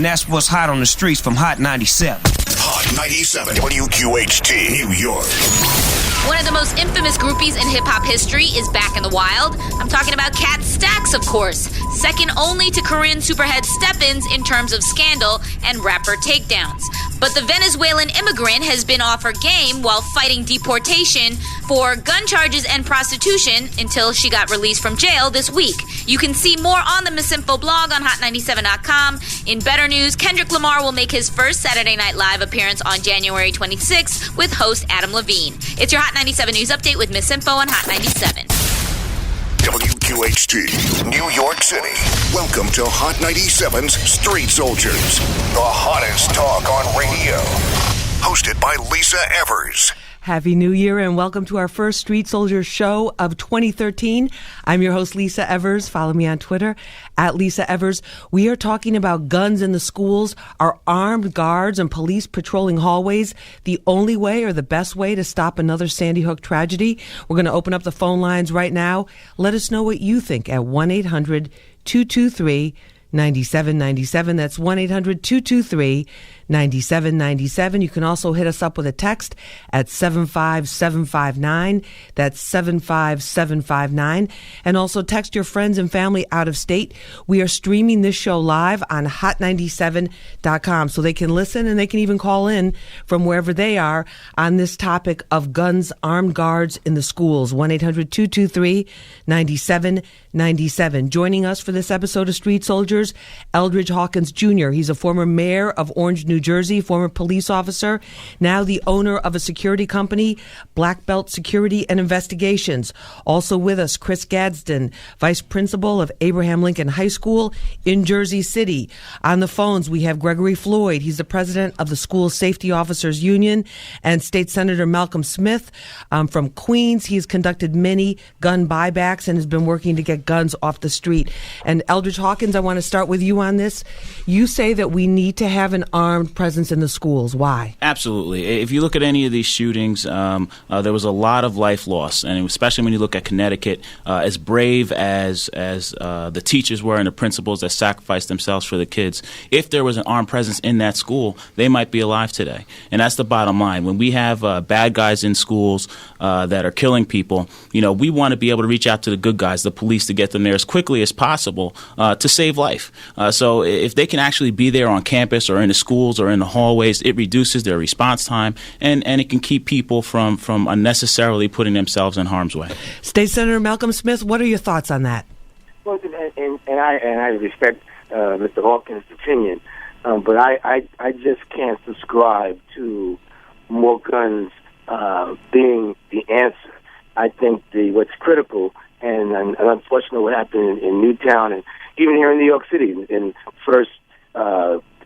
And that's what's hot on the streets from Hot 97. Hot 97 WQHT, New York. One of the most infamous groupies in hip-hop history is back in the wild. I'm talking about Kat Stacks, of course. Second only to Corinne Superhead Steppins in terms of scandal and rapper takedowns. But the Venezuelan immigrant has been off her game while fighting deportation for gun charges and prostitution until she got released from jail this week. You can see more on the Misinfo blog on Hot97.com. In better news, Kendrick Lamar will make his first Saturday Night Live appearance on January 26th with host Adam Levine. It's your Hot 97 News Update with Misinfo on Hot 97. WQHT, New York City. Welcome to Hot 97's Street Soldiers, the hottest talk on radio. Hosted by Lisa Evers. Happy New Year and welcome to our first Street Soldiers show of 2013. I'm your host, Lisa Evers. Follow me on Twitter, @Lisa Evers. We are talking about guns in the schools. Are armed guards and police patrolling hallways the only way or the best way to stop another Sandy Hook tragedy? We're going to open up the phone lines right now. Let us know what you think at 1-800-223-9797. That's 1-800-223-9797. You can also hit us up with a text at 75759. That's 75759. And also text your friends and family out of state. We are streaming this show live on Hot97.com so they can listen and they can even call in from wherever they are on this topic of guns, armed guards in the schools. 1-800-223-9797. Joining us for this episode of Street Soldiers, Eldridge Hawkins Jr. He's a former mayor of Orange, New Jersey, former police officer, now the owner of a security company, Black Belt Security and Investigations. Also with us, Chris Gadsden, vice principal of Abraham Lincoln High School in Jersey City. On the phones, we have Gregory Floyd. He's the president of the School Safety Officers Union, and State Senator Malcolm Smith from Queens. He has conducted many gun buybacks and has been working to get guns off the street. And Eldridge Hawkins, I want to start with you on this. You say that we need to have an armed presence in the schools. Why? Absolutely. If you look at any of these shootings, there was a lot of life loss, and especially when you look at Connecticut, as brave as the teachers were and the principals that sacrificed themselves for the kids, if there was an armed presence in that school, they might be alive today. And that's the bottom line. When we have bad guys in schools that are killing people, we want to be able to reach out to the good guys, the police, to get them there as quickly as possible to save life. So if they can actually be there on campus or in the schools or in the hallways, it reduces their response time and it can keep people from unnecessarily putting themselves in harm's way. State Senator Malcolm Smith, what are your thoughts on that? Well, and I respect Mr. Hawkins' opinion, but I just can't subscribe to more guns being the answer. I think what's critical and unfortunate what happened in Newtown and even here in New York City in first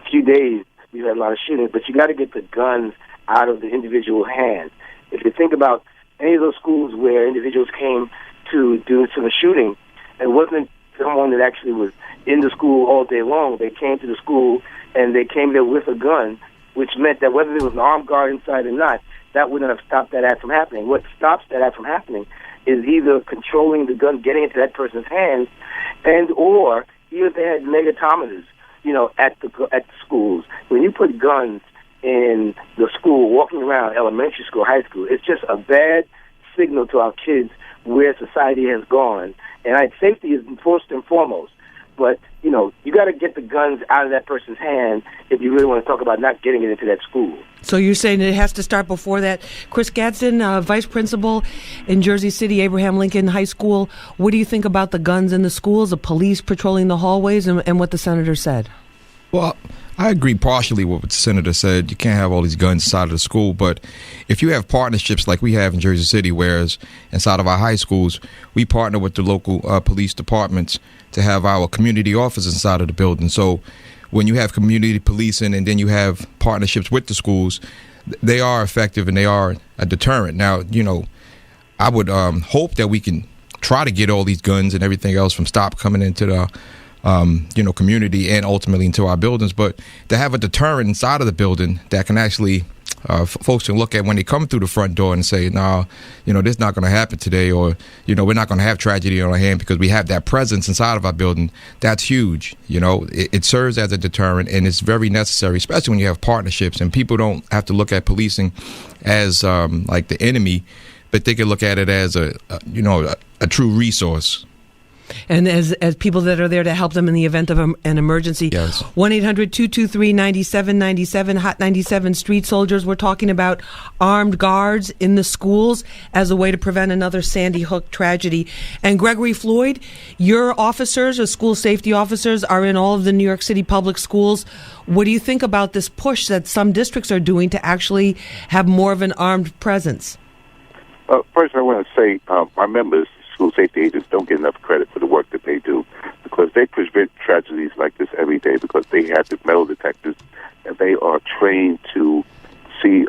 few days, we've had a lot of shootings, but you got to get the guns out of the individual hands. If you think about any of those schools where individuals came to do some shooting, it wasn't someone that actually was in the school all day long. They came to the school and they came there with a gun, which meant that whether there was an armed guard inside or not, that wouldn't have stopped that act from happening. What stops that act from happening is either controlling the gun, getting into that person's hands, and or even if they had negatometers, at the schools. When you put guns in the school, walking around elementary school, high school, it's just a bad signal to our kids where society has gone. And safety is first and foremost. But, you got to get the guns out of that person's hand if you really want to talk about not getting it into that school. So you're saying it has to start before that. Chris Gadsden, vice principal in Jersey City, Abraham Lincoln High School. What do you think about the guns in the schools, the police patrolling the hallways, and what the senator said? Well, I agree partially with what the senator said. You can't have all these guns inside of the school. But if you have partnerships like we have in Jersey City, whereas inside of our high schools, we partner with the local police departments to have our community officers inside of the building. So when you have community policing and then you have partnerships with the schools, they are effective and they are a deterrent. Now, I would hope that we can try to get all these guns and everything else from stop coming into the community and ultimately into our buildings. But to have a deterrent inside of the building that can actually folks can look at when they come through the front door and say, "No, this is not going to happen today," or we're not going to have tragedy on our hand because we have that presence inside of our building. That's huge. It serves as a deterrent, and it's very necessary, especially when you have partnerships and people don't have to look at policing as like the enemy, but they can look at it as a true resource. And as people that are there to help them in the event of an emergency. Yes. 1-800-223-9797, Hot 97 Street Soldiers. We're talking about armed guards in the schools as a way to prevent another Sandy Hook tragedy. And Gregory Floyd, your officers or school safety officers are in all of the New York City public schools. What do you think about this push that some districts are doing to actually have more of an armed presence? First, I want to say our members, school safety agents, don't get enough credit for the work that they do because they prevent tragedies like this every day because they have the metal detectors and they are trained to see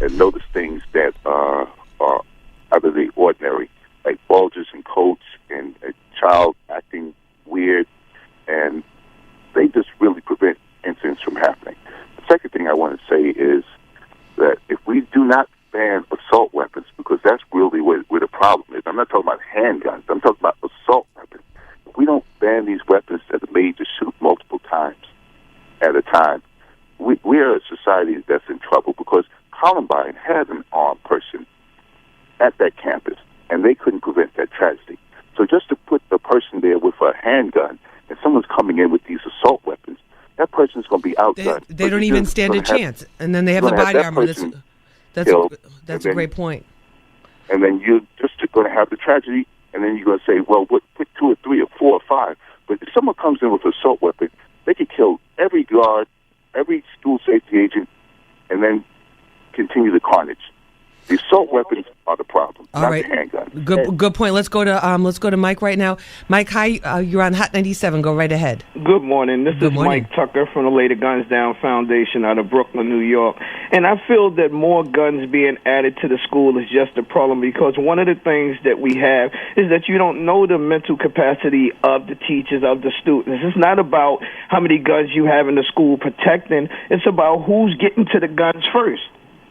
and notice things that are out of the ordinary, like bulges in coats and a child acting weird, and they just really prevent incidents from happening. The second thing I want to say is that if we do not ban assault weapons, because that's really where the problem is. I'm not talking about handguns. I'm talking about assault weapons. If we don't ban these weapons that are made to shoot multiple times at a time, we are a society that's in trouble because Columbine had an armed person at that campus, and they couldn't prevent that tragedy. So just to put the person there with a handgun and someone's coming in with these assault weapons, that person's going to be outgunned. They don't even stand a chance. And then they have the body armor. That's a great point. And then you're just going to have the tragedy, and then you're going to say, well, put 2 or 3 or 4 or 5. But if someone comes in with an assault weapon, they could kill every guard, every school safety agent, and then continue the carnage. The assault weapons are the problem, not the handguns. Good point. Let's go to Mike right now. Mike, hi. You're on Hot 97. Go right ahead. Good morning. This is Mike Tucker from the Lay the Guns Down Foundation out of Brooklyn, New York. And I feel that more guns being added to the school is just a problem because one of the things that we have is that you don't know the mental capacity of the teachers, of the students. It's not about how many guns you have in the school protecting. It's about who's getting to the guns first.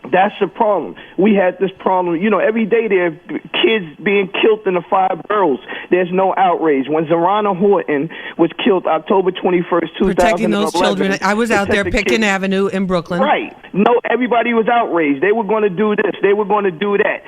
That's the problem. We had this problem. Every day there are kids being killed in the 5 boroughs. There's no outrage. When Zarana Horton was killed October 21st, 2011. Protecting those children. I was out there, Pitkin Avenue in Brooklyn. Right. No, everybody was outraged. They were going to do this. They were going to do that.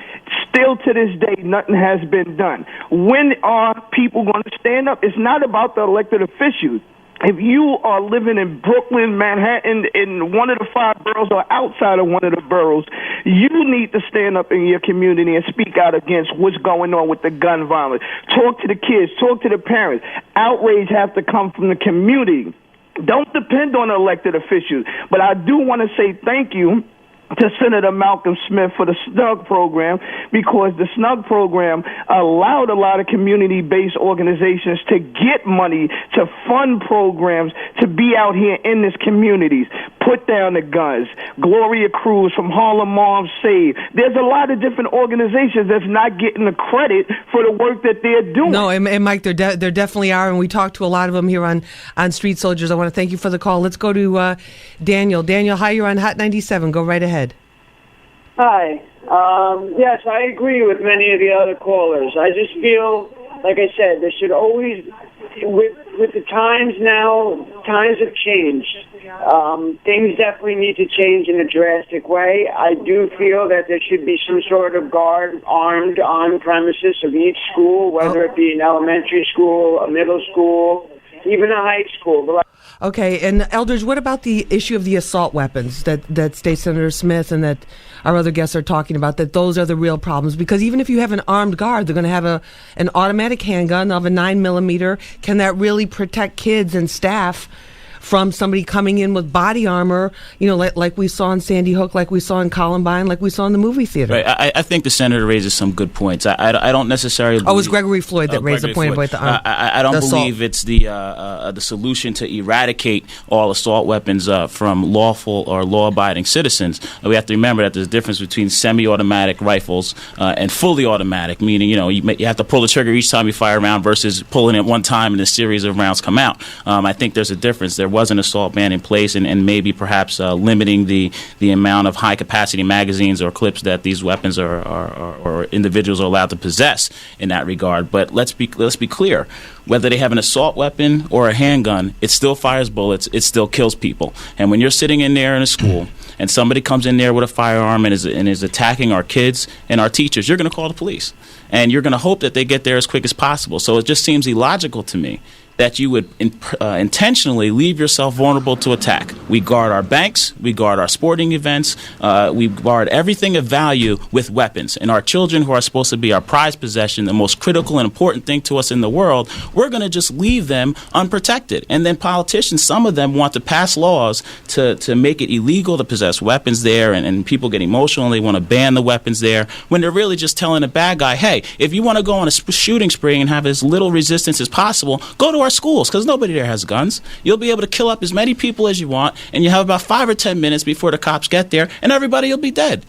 Still to this day, nothing has been done. When are people going to stand up? It's not about the elected officials. If you are living in Brooklyn, Manhattan, in one of the 5 boroughs or outside of one of the boroughs, you need to stand up in your community and speak out against what's going on with the gun violence. Talk to the kids. Talk to the parents. Outrage has to come from the community. Don't depend on elected officials. But I do want to say thank you to Senator Malcolm Smith for the SNUG program because the SNUG program allowed a lot of community-based organizations to get money to fund programs to be out here in these communities. Put Down the Guns, Gloria Cruz from Harlem Moms Save. There's a lot of different organizations that's not getting the credit for the work that they're doing. No, and Mike, there definitely are, and we talked to a lot of them here on Street Soldiers. I want to thank you for the call. Let's go to Daniel. Daniel, hi, you're on Hot 97. Go right ahead. Hi. Yes, I agree with many of the other callers. I just feel, like I said, there should always, with the times now, times have changed. Things definitely need to change in a drastic way. I do feel that there should be some sort of guard armed on premises of each school, whether it be an elementary school, a middle school, even a high school. Okay, and Eldridge, what about the issue of the assault weapons that State Senator Smith and that our other guests are talking about, that those are the real problems? Because even if you have an armed guard, they're going to have an automatic handgun of a 9mm. Can that really protect kids and staff from somebody coming in with body armor, like we saw in Sandy Hook, like we saw in Columbine, like we saw in the movie theater? Right. I think the senator raises some good points. I don't necessarily believe, it was Gregory Floyd that raised the point about the arm. I don't believe it's the solution to eradicate all assault weapons from lawful or law-abiding citizens. We have to remember that there's a difference between semi-automatic rifles and fully automatic, meaning you have to pull the trigger each time you fire a round versus pulling it one time and a series of rounds come out. I think there's a difference there. was an assault ban in place, and maybe perhaps limiting the amount of high-capacity magazines or clips that these weapons or individuals are allowed to possess in that regard. But let's be clear. Whether they have an assault weapon or a handgun, it still fires bullets. It still kills people. And when you're sitting in there in a school and somebody comes in there with a firearm and is attacking our kids and our teachers, you're going to call the police. And you're going to hope that they get there as quick as possible. So it just seems illogical to me that you would intentionally leave yourself vulnerable to attack. We guard our banks, we guard our sporting events, we guard everything of value with weapons. And our children, who are supposed to be our prized possession, the most critical and important thing to us in the world, we're going to just leave them unprotected. And then politicians, some of them want to pass laws to make it illegal to possess weapons there, and people get emotional and they want to ban the weapons there, when they're really just telling a bad guy, hey, if you want to go on a shooting spree and have as little resistance as possible, go to our schools, because nobody there has guns. You'll be able to kill up as many people as you want, and you have about 5 or 10 minutes before the cops get there, and everybody will be dead.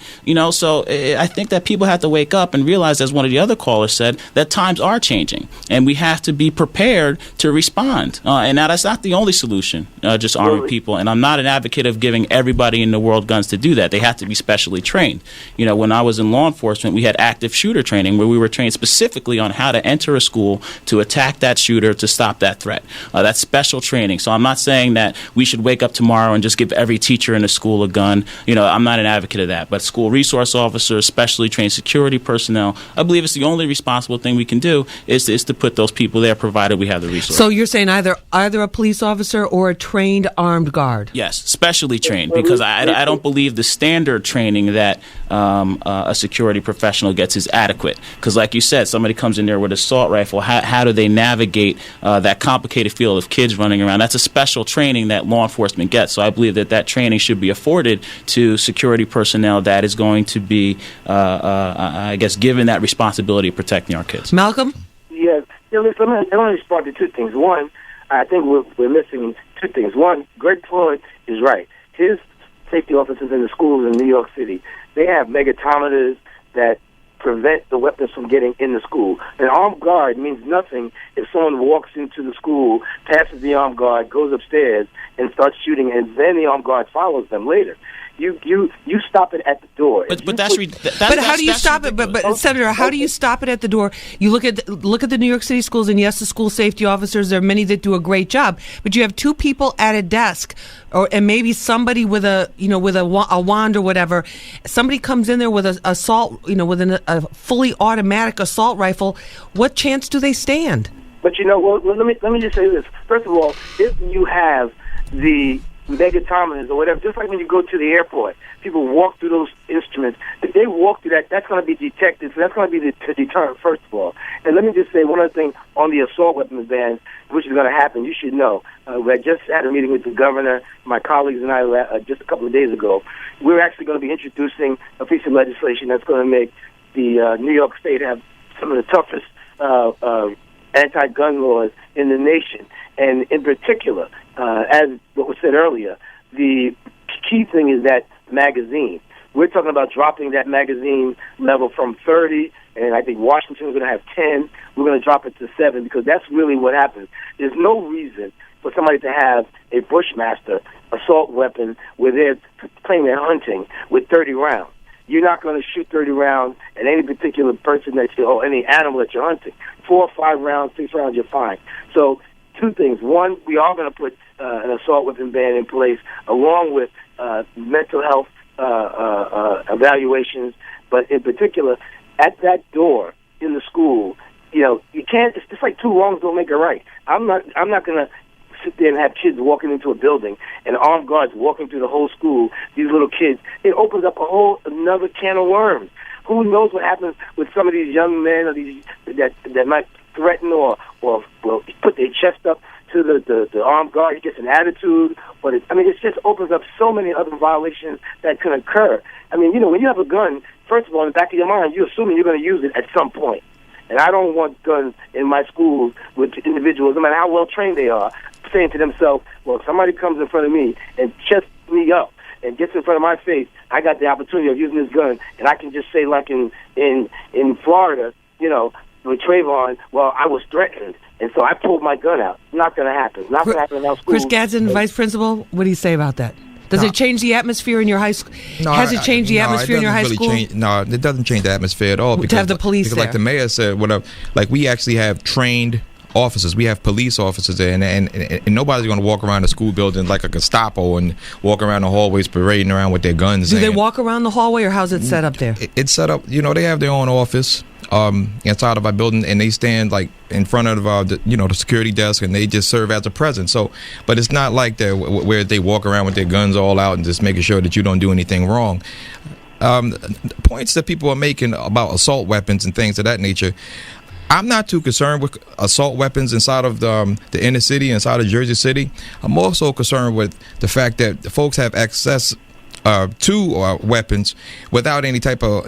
So I think that people have to wake up and realize, as one of the other callers said, that times are changing, and we have to be prepared to respond. And now that's not the only solution, just arming people. And I'm not an advocate of giving everybody in the world guns to do that. They have to be specially trained. When I was in law enforcement, we had active shooter training where we were trained specifically on how to enter a school, to attack that shooter, to stop that threat. That's special training. So I'm not saying that we should wake up tomorrow and just give every teacher in a school a gun. I'm not an advocate of that. But school resource officers, specially trained security personnel, I believe it's the only responsible thing we can do is to put those people there, provided we have the resources. So you're saying either a police officer or a trained armed guard? Yes, specially trained, because I don't believe the standard training that a security professional gets is adequate. Because like you said, somebody comes in there with an assault rifle, how do they navigate that complicated field of kids running around? That's a special training that law enforcement gets. So I believe that training should be afforded to security personnel that is going to be, given that responsibility of protecting our kids. Malcolm? Yes. Listen, I'm going to respond to two things. One, I think we're missing two things. One, Greg Floyd is right. His safety officers in the schools in New York City, they have megatometers that prevent the weapons from getting in the school. An armed guard means nothing if someone walks into the school, passes the armed guard, goes upstairs, and starts shooting, and then the armed guard follows them later. You stop it at the door. But how do you stop it? But Senator, how do you stop it at the door? You look at the New York City schools, and yes, the school safety officers. There are many that do a great job, but you have two people at a desk, and maybe somebody with a wand or whatever. Somebody comes in there with a a fully automatic assault rifle. What chance do they stand? But let me just say this. First of all, if you have the megatometers or whatever, just like when you go to the airport, people walk through those instruments. If they walk through that's going to be detected, so that's going to be the deterrent, first of all. And let me just say one other thing on the assault weapons ban, which is going to happen. You should know. I just had a meeting with the governor, my colleagues and I, just a couple of days ago. We're actually going to be introducing a piece of legislation that's going to make the New York State have some of the toughest anti-gun laws in the nation. And in particular, as what was said earlier, the key thing is that magazine. We're talking about dropping that magazine level from 30, and I think Washington is going to have 10. We're going to drop it to 7, because that's really what happens. There's no reason for somebody to have a Bushmaster assault weapon where they're claiming they're hunting with 30 rounds. You're not going to shoot 30 rounds at any particular person or any animal that you're hunting. 4 or 5 rounds, 6 rounds, you're fine. So two things. One, we are going to put an assault weapon ban in place, along with mental health evaluations. But in particular, at that door in the school, you can't. It's just like two wrongs don't make a right. I'm not going to sit there and have kids walking into a building and armed guards walking through the whole school. These little kids. It opens up another can of worms. Who knows what happens with some of these young men or these that might threaten or put their chest up to the armed guard. He gets an attitude, but it just opens up so many other violations that can occur. When you have a gun, first of all, in the back of your mind, you're assuming you're going to use it at some point. And I don't want guns in my schools with individuals, no matter how well trained they are, saying to themselves, well, if somebody comes in front of me and chests me up and gets in front of my face, I got the opportunity of using this gun, and I can just say, like in Florida, with Trayvon, well, I was threatened, and so I pulled my gun out. Not going to happen. Not going to happen in our schools. Chris Gadsden, Vice Principal, what do you say about that? Does it change the atmosphere in your high school? No, Has it changed the atmosphere in your high school? No, it doesn't change the atmosphere at all. To have the police because there. like the mayor said, like we actually have trained officers. We have police officers there, and nobody's going to walk around the school building like a Gestapo and walk around the hallways parading around with their guns. Do they walk around the hallway, or how's it set up there? It's set up. They have their own office inside of our building, and they stand like in front of the security desk, and they just serve as a presence. So, but it's not like that where they walk around with their guns all out and just making sure that you don't do anything wrong. Points that people are making about assault weapons and things of that nature. I'm not too concerned with assault weapons inside of the inner city, inside of Jersey City. I'm also concerned with the fact that folks have access to weapons without any type of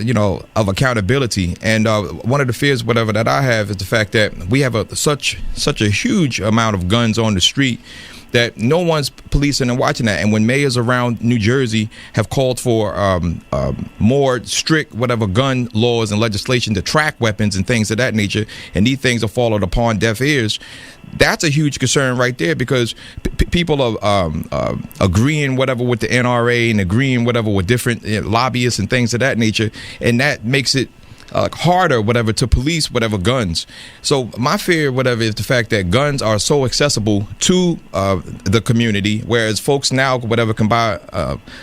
accountability. And one of the fears, whatever, that I have is the fact that we have such a huge amount of guns on the street that no one's policing and watching that. And when mayors around New Jersey have called for more strict gun laws and legislation to track weapons and things of that nature, and these things are falling upon deaf ears, that's a huge concern right there, because people are agreeing whatever with the NRA and agreeing whatever with different lobbyists and things of that nature, and that makes it harder, whatever, to police whatever guns. So my fear, whatever, is the fact that guns are so accessible to the community, whereas folks now, whatever, can buy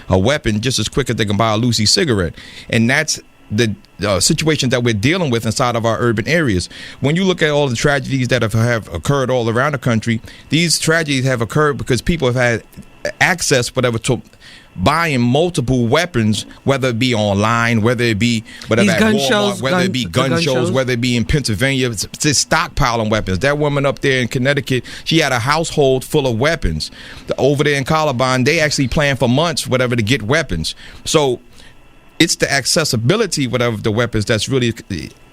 a weapon just as quick as they can buy a Lucy cigarette, and that's the situation that we're dealing with inside of our urban areas. When you look at all the tragedies that have occurred all around the country, these tragedies have occurred because people have had access, whatever, to buying multiple weapons, whether it be online, whether it be whatever at Walmart, whether it be gun shows, whether it be in Pennsylvania, it's stockpiling weapons. That woman up there in Connecticut, she had a household full of weapons. Over there in Columbine, they actually planned for months, whatever, to get weapons. So it's the accessibility, whatever, the weapons that's really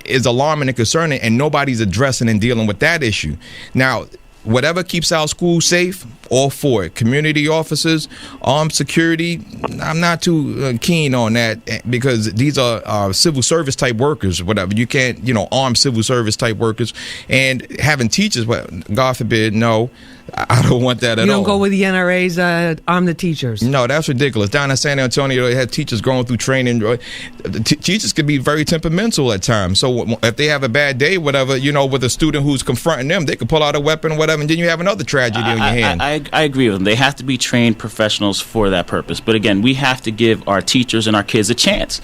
is alarming and concerning, and nobody's addressing and dealing with that issue. Now, whatever keeps our schools safe, all for it. Community officers, armed security, I'm not too keen on that, because these are civil service type workers, whatever. You can't, arm civil service type workers. And having teachers, God forbid, no, I don't want that at all. You don't go with the NRA's arm the teachers? No, that's ridiculous. Down in San Antonio, they had teachers going through training. Teachers can be very temperamental at times. So if they have a bad day, whatever, with a student who's confronting them, they could pull out a weapon, whatever, and then you have another tragedy on your hand. I agree with them. They have to be trained professionals for that purpose. But again, we have to give our teachers and our kids a chance.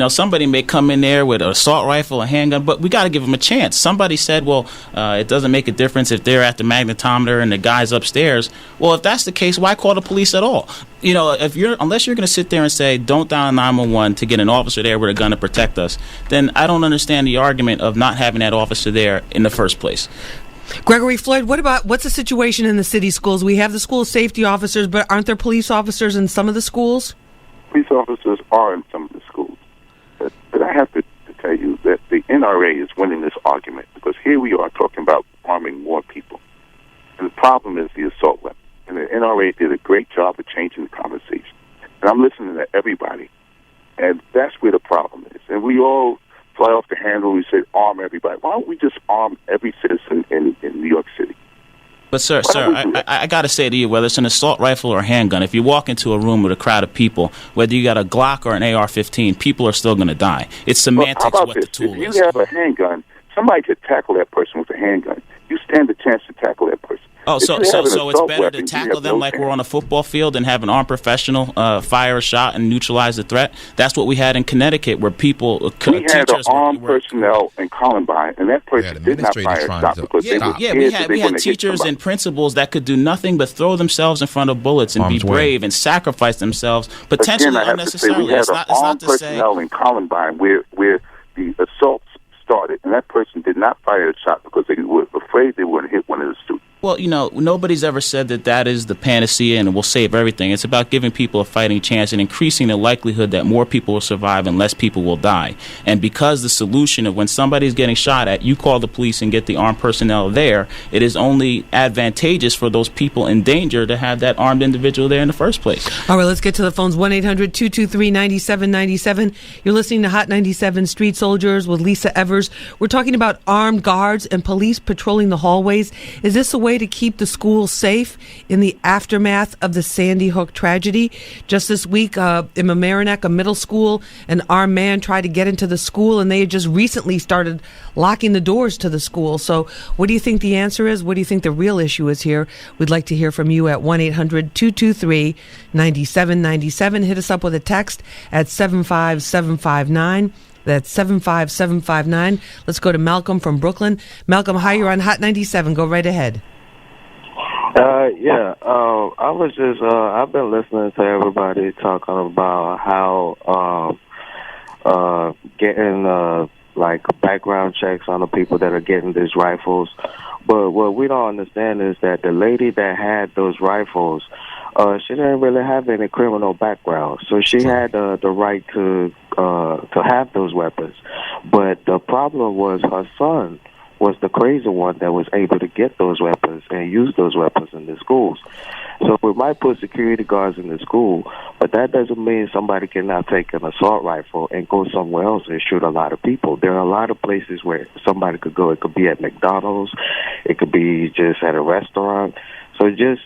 Somebody may come in there with an assault rifle, a handgun, but we got to give them a chance. Somebody said, well, it doesn't make a difference if they're at the magnetometer and the guy's upstairs. Well, if that's the case, why call the police at all? Unless you're going to sit there and say, don't dial 911 to get an officer there with a gun to protect us, then I don't understand the argument of not having that officer there in the first place. Gregory Floyd, what's the situation in the city schools? We have the school safety officers, but aren't there police officers in some of the schools? Police officers are in some of the schools. But I have to tell you that the NRA is winning this argument, because here we are talking about arming more people. And the problem is the assault weapon. And the NRA did a great job of changing the conversation. And I'm listening to everybody. And that's where the problem is. And we all fly off the handle and we say, arm everybody. Why don't we just arm every citizen in New York City? But, sir, I got to say to you, whether it's an assault rifle or a handgun, if you walk into a room with a crowd of people, whether you got a Glock or an AR-15, people are still going to die. It's semantics what the tool is. If you have a handgun, somebody could tackle that person with a handgun. You stand a chance to tackle that person. Oh, so it's better to tackle them like we're on a football field and have an armed professional fire a shot and neutralize the threat? That's what we had in Connecticut, where people, we had an armed personnel in Columbine, and that person did not fire a shot because they were scared. We had teachers and principals that could do nothing but throw themselves in front of bullets and be brave and sacrifice themselves, potentially unnecessarily. We had an armed personnel in Columbine where the assaults started, and that person did not fire a shot because they were afraid they were going to hit one of the students. Well, nobody's ever said that is the panacea and it will save everything. It's about giving people a fighting chance and increasing the likelihood that more people will survive and less people will die. And because the solution of when somebody's getting shot at, you call the police and get the armed personnel there, it is only advantageous for those people in danger to have that armed individual there in the first place. All right, let's get to the phones. 1-800-223-9797. You're listening to Hot 97 Street Soldiers with Lisa Evers. We're talking about armed guards and police patrolling the hallways. Is this a way to keep the schools safe in the aftermath of the Sandy Hook tragedy? Just this week in Mamaroneck, a middle school, an armed man tried to get into the school, and they had just recently started locking the doors to the school. So what do you think the answer is? What do you think the real issue is here? We'd like to hear from you at 1-800-223-9797. Hit us up with a text at 75759. That's 75759. Let's go to Malcolm from Brooklyn. Malcolm, hi, you're on Hot 97. Go right ahead. I was just, I've been listening to everybody talking about how getting, background checks on the people that are getting these rifles. But what we don't understand is that the lady that had those rifles, she didn't really have any criminal background. So she had the right to have those weapons. But the problem was her son was the crazy one that was able to get those weapons and use those weapons in the schools. So we might put security guards in the school, but that doesn't mean somebody can now take an assault rifle and go somewhere else and shoot a lot of people. There are a lot of places where somebody could go. It could be at McDonald's. It could be just at a restaurant. So just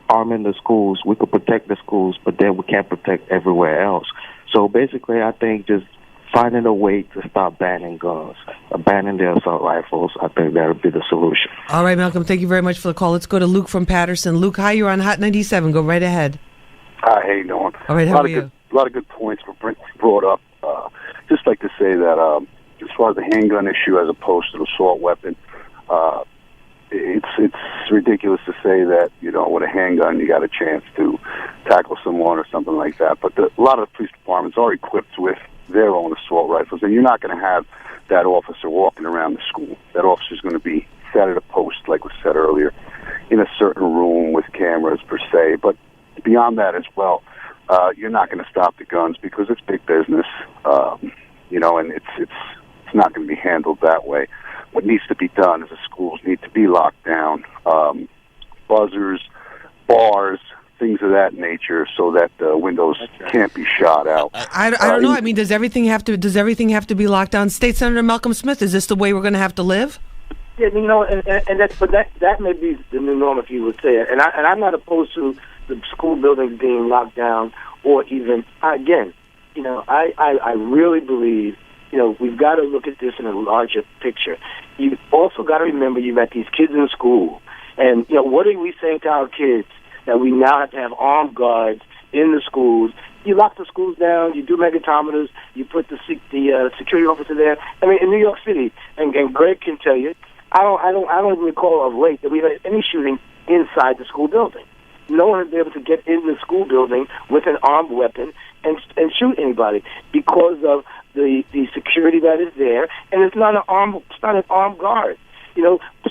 arming the schools, we could protect the schools, but then we can't protect everywhere else. So basically, I think just finding a way to stop banning guns, banning the assault rifles, I think that would be the solution. All right, Malcolm, thank you very much for the call. Let's go to Luke from Patterson. Luke, hi, you're on Hot 97. Go right ahead. Hi, how you doing? All right, how are you? A lot of good points were brought up. Just like to say that as far as the handgun issue as opposed to the assault weapon, it's ridiculous to say that, with a handgun you got a chance to tackle someone or something like that. But a lot of the police departments are equipped with their own assault rifles, and you're not going to have that officer walking around the school. That officer's going to be set at a post, like was said earlier, in a certain room with cameras per se. But beyond that as well, you're not going to stop the guns because it's big business, and it's not going to be handled that way. What needs to be done is the schools need to be locked down, buzzers, bars, things of that nature, so that the windows can't be shot out. I don't know. I mean, does everything have to be locked down? State Senator Malcolm Smith, is this the way we're going to have to live? Yeah, that may be the new norm, if you would say it. And I'm not opposed to the school buildings being locked down, or even again, I really believe we've got to look at this in a larger picture. You also got to remember you've got these kids in school, and what are we saying to our kids? That we now have to have armed guards in the schools. You lock the schools down. You do megatometers. You put the security officer there. I mean, in New York City, and Greg can tell you, I don't recall of late that we've had any shooting inside the school building. No one has been able to get in the school building with an armed weapon and shoot anybody because of the security that is there, and it's not an armed guard.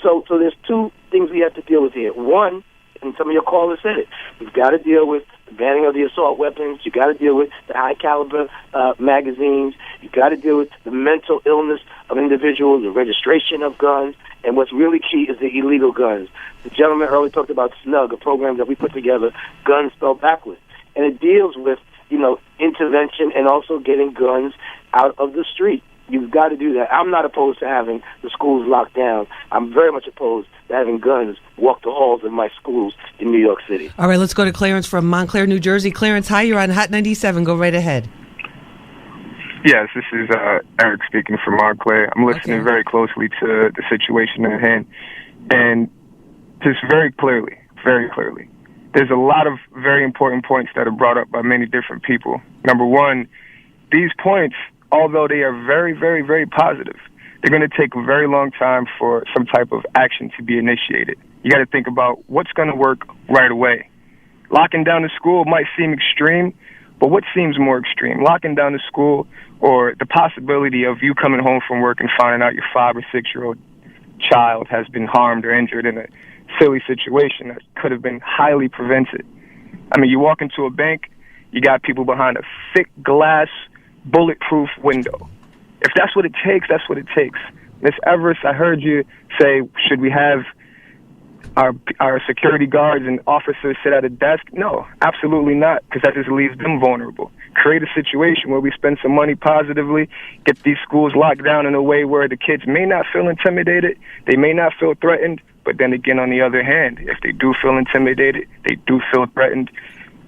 So there's two things we have to deal with here. One, and some of your callers said it, we've got to deal with the banning of the assault weapons. You got to deal with the high caliber magazines. You got to deal with the mental illness of individuals, the registration of guns, and what's really key is the illegal guns. The gentleman earlier talked about SNUG, a program that we put together, guns spelled backwards, and it deals with intervention and also getting guns out of the street. You've got to do that. I'm not opposed to having the schools locked down. I'm very much opposed to having guns walk the halls of my schools in New York City. All right, let's go to Clarence from Montclair, New Jersey. Clarence, hi, you're on Hot 97. Go right ahead. Yes, this is Eric speaking from Montclair. I'm listening very closely to the situation at hand. And just very clearly, there's a lot of very important points that are brought up by many different people. Number one, these points, although they are very, very, very positive, they're going to take a very long time for some type of action to be initiated. You got to think about what's going to work right away. Locking down the school might seem extreme, but what seems more extreme? Locking down the school, or the possibility of you coming home from work and finding out your 5 or 6 year old child has been harmed or injured in a silly situation that could have been highly prevented. I mean, you walk into a bank, you got people behind a thick glass, bulletproof window. If that's what it takes, that's what it takes. Ms. Everest, I heard you say, should we have our security guards and officers sit at a desk? No, absolutely not, because that just leaves them vulnerable. Create a situation where we spend some money positively, get these schools locked down in a way where the kids may not feel intimidated, they may not feel threatened, but then again, on the other hand, if they do feel intimidated, they do feel threatened,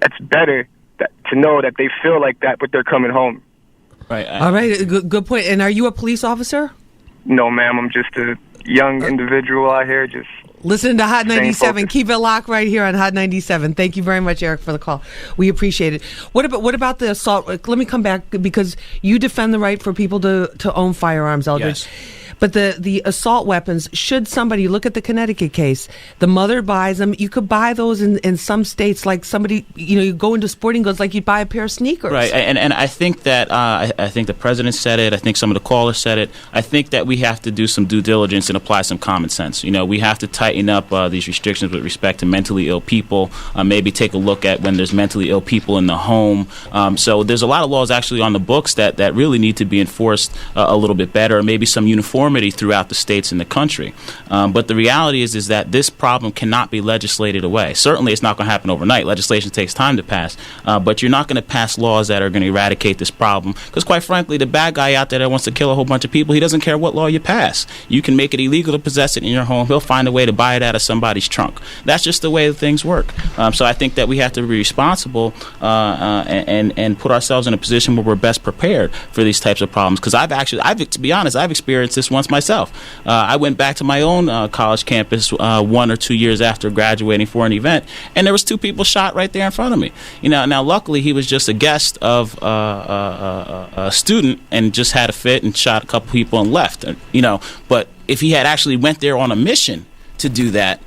it's better to know that they feel like that, but they're coming home. Right. All right, good point. And are you a police officer? No, ma'am, I'm just a young individual out here, just listen to Hot 97. Keep it locked right here on Hot 97. Thank you very much, Eric, for the call. We appreciate it. What about the assault? Let me come back, because you defend the right for people to own firearms, Eldridge. Yes. But the assault weapons, should somebody look at the Connecticut case, the mother buys them. You could buy those in some states, like somebody, you go into sporting goods like you'd buy a pair of sneakers. Right, and I think that I think the president said it. I think some of the callers said it. I think that we have to do some due diligence and apply some common sense. We have to tighten up these restrictions with respect to mentally ill people. Maybe take a look at when there's mentally ill people in the home. So there's a lot of laws actually on the books that really need to be enforced a little bit better. Maybe some uniformity throughout the states in the country. But the reality is that this problem cannot be legislated away. Certainly it's not going to happen overnight. Legislation takes time to pass. But you're not going to pass laws that are going to eradicate this problem, because quite frankly, the bad guy out there that wants to kill a whole bunch of people, he doesn't care what law you pass. You can make it illegal to possess it in your home. He'll find a way to buy it out of somebody's trunk. That's just the way things work. So I think that we have to be responsible and put ourselves in a position where we're best prepared for these types of problems. Because to be honest, I've experienced this once myself. I went back to my own college campus 1 or 2 years after graduating for an event, and there was 2 people shot right there in front of me. Now luckily he was just a guest of a student and just had a fit and shot a couple people and left. But if he had actually went there on a mission to do that,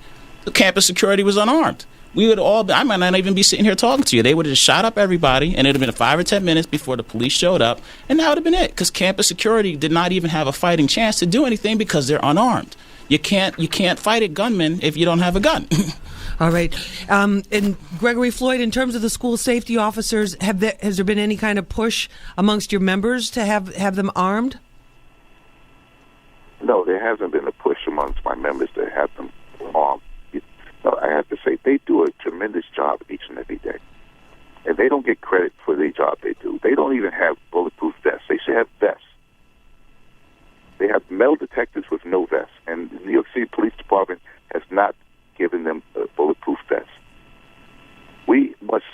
the campus security was unarmed. We would all I might not even be sitting here talking to you. They would have just shot up everybody, and it would have been 5 or 10 minutes before the police showed up, and that would have been it, because campus security did not even have a fighting chance to do anything because they're unarmed. You can't fight a gunman if you don't have a gun. All right. And Gregory Floyd, in terms of the school safety officers, has there been any kind of push amongst your members to have them armed? No, there hasn't been a push amongst my members to have them armed. I have to say, they do a tremendous job each and every day. And they don't get credit for the job they do. They don't even have bulletproof vests. They should have vests. They have metal detectors with no vests. And the New York City Police Department has not given them bulletproof vests. We must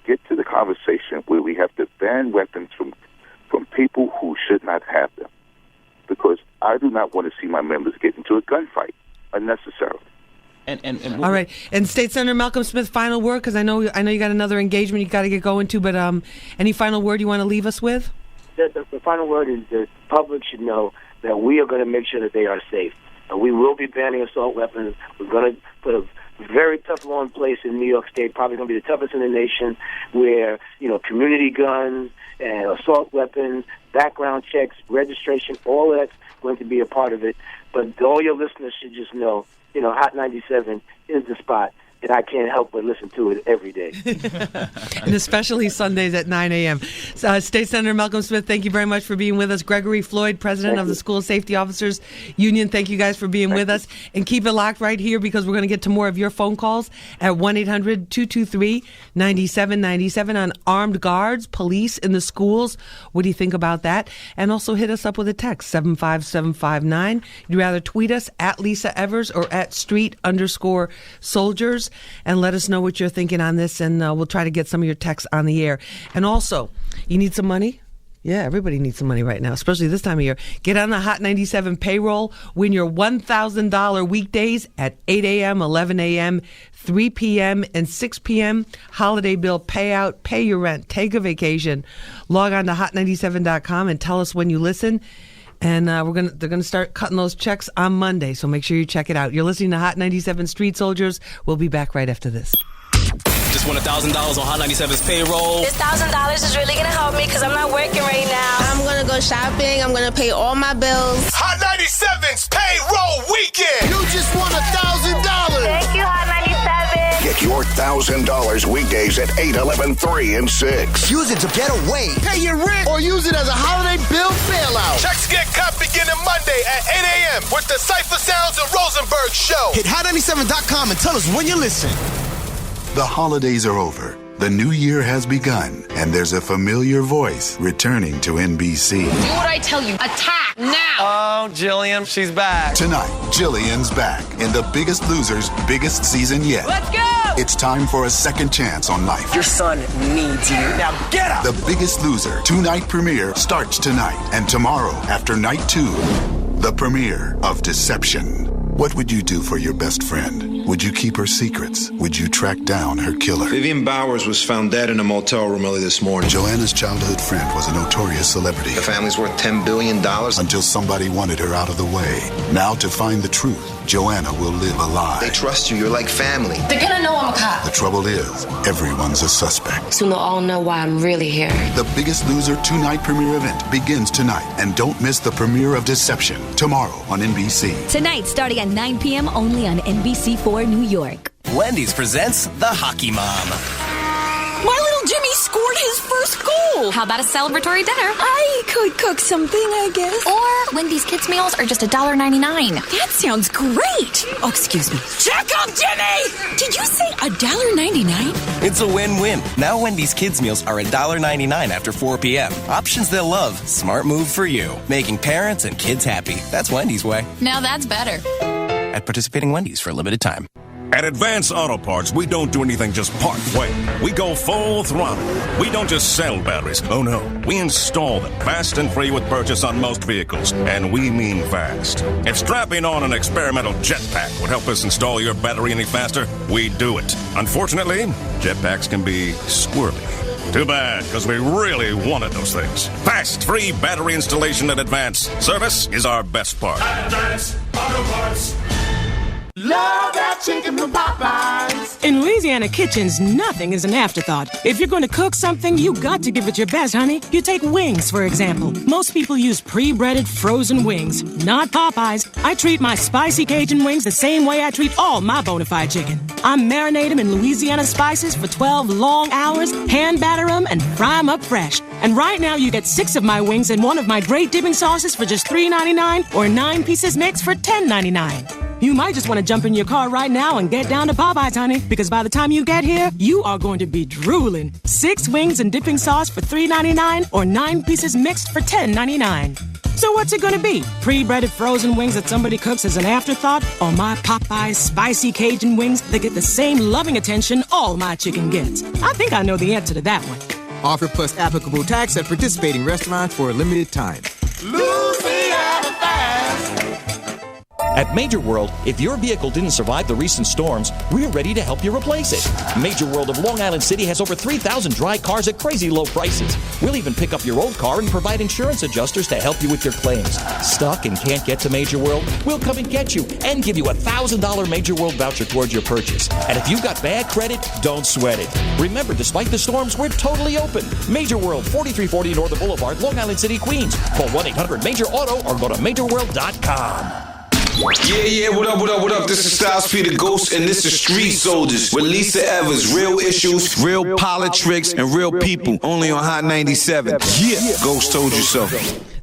get to the conversation where we have to ban weapons from people who should not have them. Because I do not want to see my members get into a gunfight unnecessarily. All right, and State Senator Malcolm Smith, final word, because I know you got another engagement you got to get going to, but any final word you want to leave us with? The final word is the public should know that we are going to make sure that they are safe. We will be banning assault weapons. We're going to put a very tough law in place in New York State, probably going to be the toughest in the nation, where community guns and assault weapons, background checks, registration, all of that's going to be a part of it. But all your listeners should just know, Hot 97 is the spot, and I can't help but listen to it every day. And especially Sundays at 9 a.m. State Senator Malcolm Smith, thank you very much for being with us. Gregory Floyd, president of the School Safety Officers Union, thank you guys for being with us. And keep it locked right here, because we're going to get to more of your phone calls at 1-800-223-9797 on armed guards, police in the schools. What do you think about that? And also hit us up with a text, 75759. You'd rather tweet us at Lisa Evers or at street_soldiers. And let us know what you're thinking on this, and we'll try to get some of your texts on the air. And also, you need some money? Yeah, everybody needs some money right now, especially this time of year. Get on the Hot 97 payroll. Win your $1,000 weekdays at 8 a.m., 11 a.m., 3 p.m., and 6 p.m. Holiday bill payout. Pay your rent. Take a vacation. Log on to hot97.com and tell us when you listen. And they're gonna start cutting those checks on Monday, so make sure you check it out. You're listening to Hot 97 Street Soldiers. We'll be back right after this. Just won $1,000 on Hot 97's payroll. This $1,000 is really gonna help me because I'm not working right now. I'm gonna go shopping. I'm gonna pay all my bills. Hot 97's payroll weekend. You just won $1,000. Thank you Your $1,000 weekdays at 8, 11, 3, and 6. Use it to get away, pay your rent, or use it as a holiday bill bailout. Checks get cut beginning Monday at 8 a.m. with the Cypher Sounds and Rosenberg Show. Hit Hot97.com and tell us when you listen. The holidays are over. The new year has begun, and there's a familiar voice returning to NBC. Do what I tell you. Attack now. Oh, Jillian, she's back. Tonight, Jillian's back in The Biggest Loser's biggest season yet. Let's go. It's time for a second chance on life. Your son needs you. Now get up. The Biggest Loser 2-night premiere starts tonight, and tomorrow after night 2, the premiere of Deception. What would you do for your best friend? Would you keep her secrets? Would you track down her killer? Vivian Bowers was found dead in a motel room early this morning. Joanna's childhood friend was a notorious celebrity. The family's worth $10 billion. Until somebody wanted her out of the way. Now to find the truth, Joanna will live a lie. They trust you. You're like family. They're gonna know I'm a cop. The trouble is, everyone's a suspect. Soon they'll all know why I'm really here. The Biggest Loser 2-night premiere event begins tonight. And don't miss the premiere of Deception tomorrow on NBC. Tonight, starting at 9 p.m. only on NBC4 New York. Wendy's presents The Hockey Mom. My little Jimmy scored his first goal. How about a celebratory dinner? I could cook something, I guess. Or Wendy's kids meals are just $1.99. That sounds great. Oh, excuse me. Check up, Jimmy! Did you say $1.99? It's a win-win. Now Wendy's kids meals are $1.99 after 4 p.m. Options they'll love. Smart move for you. Making parents and kids happy. That's Wendy's way. Now that's better. At participating Wendy's for a limited time. At Advance Auto Parts, we don't do anything just part way. We go full throttle. We don't just sell batteries. Oh, no. We install them fast and free with purchase on most vehicles. And we mean fast. If strapping on an experimental jetpack would help us install your battery any faster, we do it. Unfortunately, jetpacks can be squirrely. Too bad, because we really wanted those things. Fast, free battery installation at Advance. Service is our best part. Advance Auto Parts. Love that chicken from Popeyes. In Louisiana kitchens, nothing is an afterthought. If you're going to cook something, you got to give it your best, honey. You take wings, for example. Most people use pre-breaded frozen wings. Not Popeyes. I treat my spicy Cajun wings the same way I treat all my bona fide chicken. I marinate them in Louisiana spices for 12 long hours, hand batter them, and fry them up fresh. And right now, you get 6 of my wings and one of my great dipping sauces for just $3.99 or 9 pieces mixed for $10.99. You might just want to jump in your car right now and get down to Popeyes, honey, because by the time you get here, you are going to be drooling. 6 wings and dipping sauce for $3.99 or 9 pieces mixed for $10.99. So what's it going to be? Pre-breaded frozen wings that somebody cooks as an afterthought, or my Popeyes spicy Cajun wings that get the same loving attention all my chicken gets? I think I know the answer to that one. Offer plus applicable tax at participating restaurants for a limited time. Louisiana fast. At Major World, if your vehicle didn't survive the recent storms, we're ready to help you replace it. Major World of Long Island City has over 3,000 dry cars at crazy low prices. We'll even pick up your old car and provide insurance adjusters to help you with your claims. Stuck and can't get to Major World? We'll come and get you and give you a $1,000 Major World voucher towards your purchase. And if you've got bad credit, don't sweat it. Remember, despite the storms, we're totally open. Major World, 4340 Northern Boulevard, Long Island City, Queens. Call 1-800-MAJOR-AUTO or go to MajorWorld.com. Yeah, what up? This is Styles P the Ghost, and this is Street Soldiers with Lisa Evers. Real issues, real politics, and real people. Only on Hot 97. Yeah, Ghost told you so.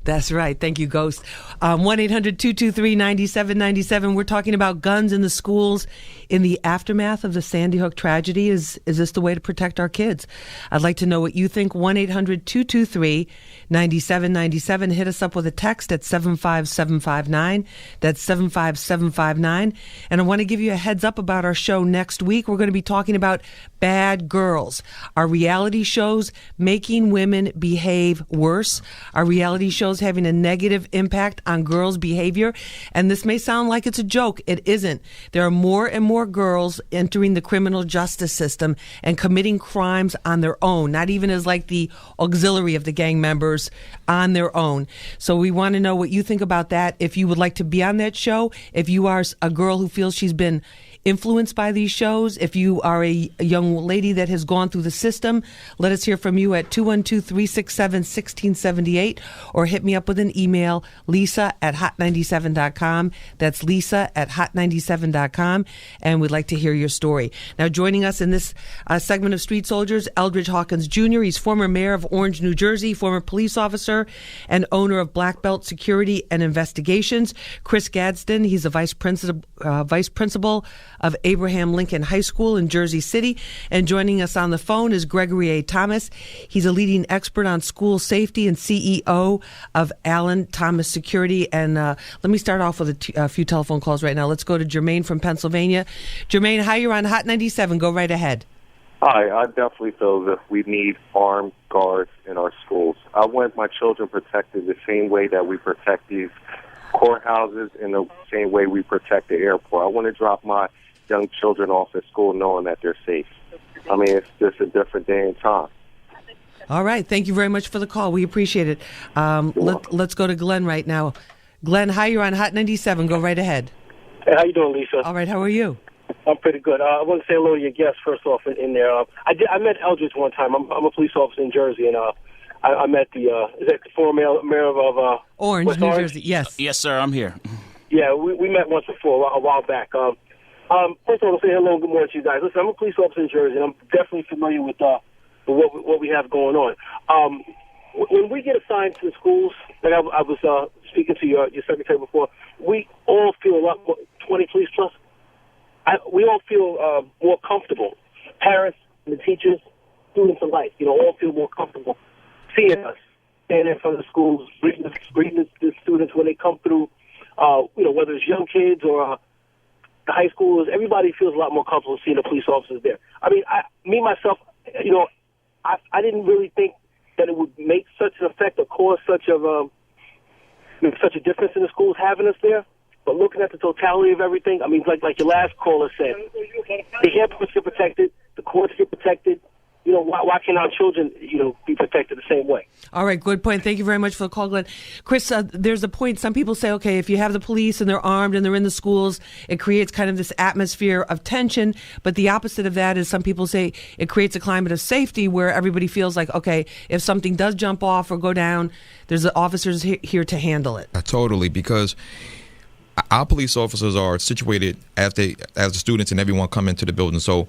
That's right. Thank you, Ghost. 1-800-223-9797. We're talking about guns in the schools in the aftermath of the Sandy Hook tragedy. Is this the way to protect our kids? I'd like to know what you think. 1-800-223-9797. Hit us up with a text at 75759. That's 75759. And I want to give you a heads up about our show next week. We're going to be talking about bad girls. Our reality shows making women behave worse. Our reality shows having a negative impact on girls' behavior. And this may sound like it's a joke. It isn't. There are more and more girls entering the criminal justice system and committing crimes on their own, not even as like the auxiliary of the gang members, on their own. So we want to know what you think about that. If you would like to be on that show, if you are a girl who feels she's been influenced by these shows. If you are a young lady that has gone through the system, let us hear from you at 212-367-1678 or hit me up with an email, lisa@hot97.com. That's lisa@hot97.com. And we'd like to hear your story. Now, joining us in this segment of Street Soldiers, Eldridge Hawkins Jr. He's former mayor of Orange, New Jersey, former police officer, and owner of Black Belt Security and Investigations. Chris Gadsden, he's a vice principal of Abraham Lincoln High School in Jersey City. And joining us on the phone is Gregory A. Thomas. He's a leading expert on school safety and CEO of Allen Thomas Security. And let me start off with a few telephone calls right now. Let's go to Jermaine from Pennsylvania. Jermaine, hi, you're on Hot 97. Go right ahead. Hi, I definitely feel that we need armed guards in our schools. I want my children protected the same way that we protect these courthouses, in the same way we protect the airport. I want to drop my young children off at school knowing that they're safe. I mean, it's just a different day and time. All right. Thank you very much for the call. We appreciate it. Let's go to Glenn right now. Glenn, hi, you're on Hot 97. Go right ahead. Hey, how you doing, Lisa? All right. How are you? I'm pretty good. I want to say hello to your guest first off in there. I met Eldridge one time. I'm a police officer in Jersey, and I met the is that the former mayor of Orange, West New Orange? Jersey. Yes. Yes, sir. I'm here. Yeah, we met once before a while back. First of all, I'll say hello and good morning to you guys. Listen, I'm a police officer in Jersey, and I'm definitely familiar with what we have going on. When we get assigned to the schools, like I was speaking to your secretary before, we all feel a lot more, 20 police plus. We all feel more comfortable. Parents, the teachers, students alike, all feel more comfortable seeing us standing in front of the schools, greeting the students when they come through. Whether it's young kids or the high schoolers, everybody feels a lot more comfortable seeing the police officers there. I mean, myself, I didn't really think that it would make such an effect or cause such a difference in the schools having us there. But looking at the totality of everything, I mean, like your last caller said, the airports get protected, the courts get protected. Why can't our children, be protected the same way? All right, good point. Thank you very much for the call, Glenn. Chris, there's a point. Some people say, okay, if you have the police and they're armed and they're in the schools, it creates kind of this atmosphere of tension. But the opposite of that is some people say it creates a climate of safety where everybody feels like, okay, if something does jump off or go down, there's the officers here to handle it. Totally, because our police officers are situated as the students and everyone come into the building. So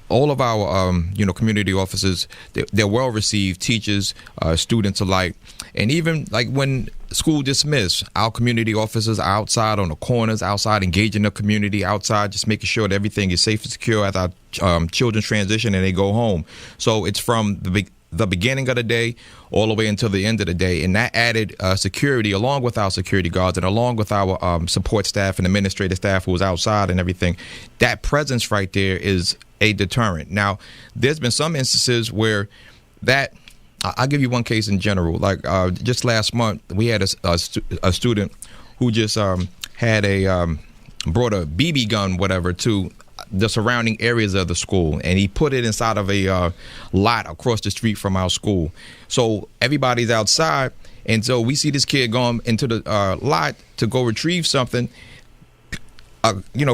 all of our, community officers, they're well received, teachers, students alike. And even like when school dismissed, our community officers are outside on the corners, outside engaging the community, outside just making sure that everything is safe and secure as our children transition and they go home. So it's from the beginning of the day all the way until the end of the day. And that added security along with our security guards and along with our support staff and administrative staff who was outside and everything. That presence right there is a deterrent. Now, there's been some instances where I'll give you one case in general. Like just last month, we had a student who just had brought a BB gun, whatever, to the surrounding areas of the school, and he put it inside of a lot across the street from our school. So everybody's outside, and so we see this kid going into the lot to go retrieve something.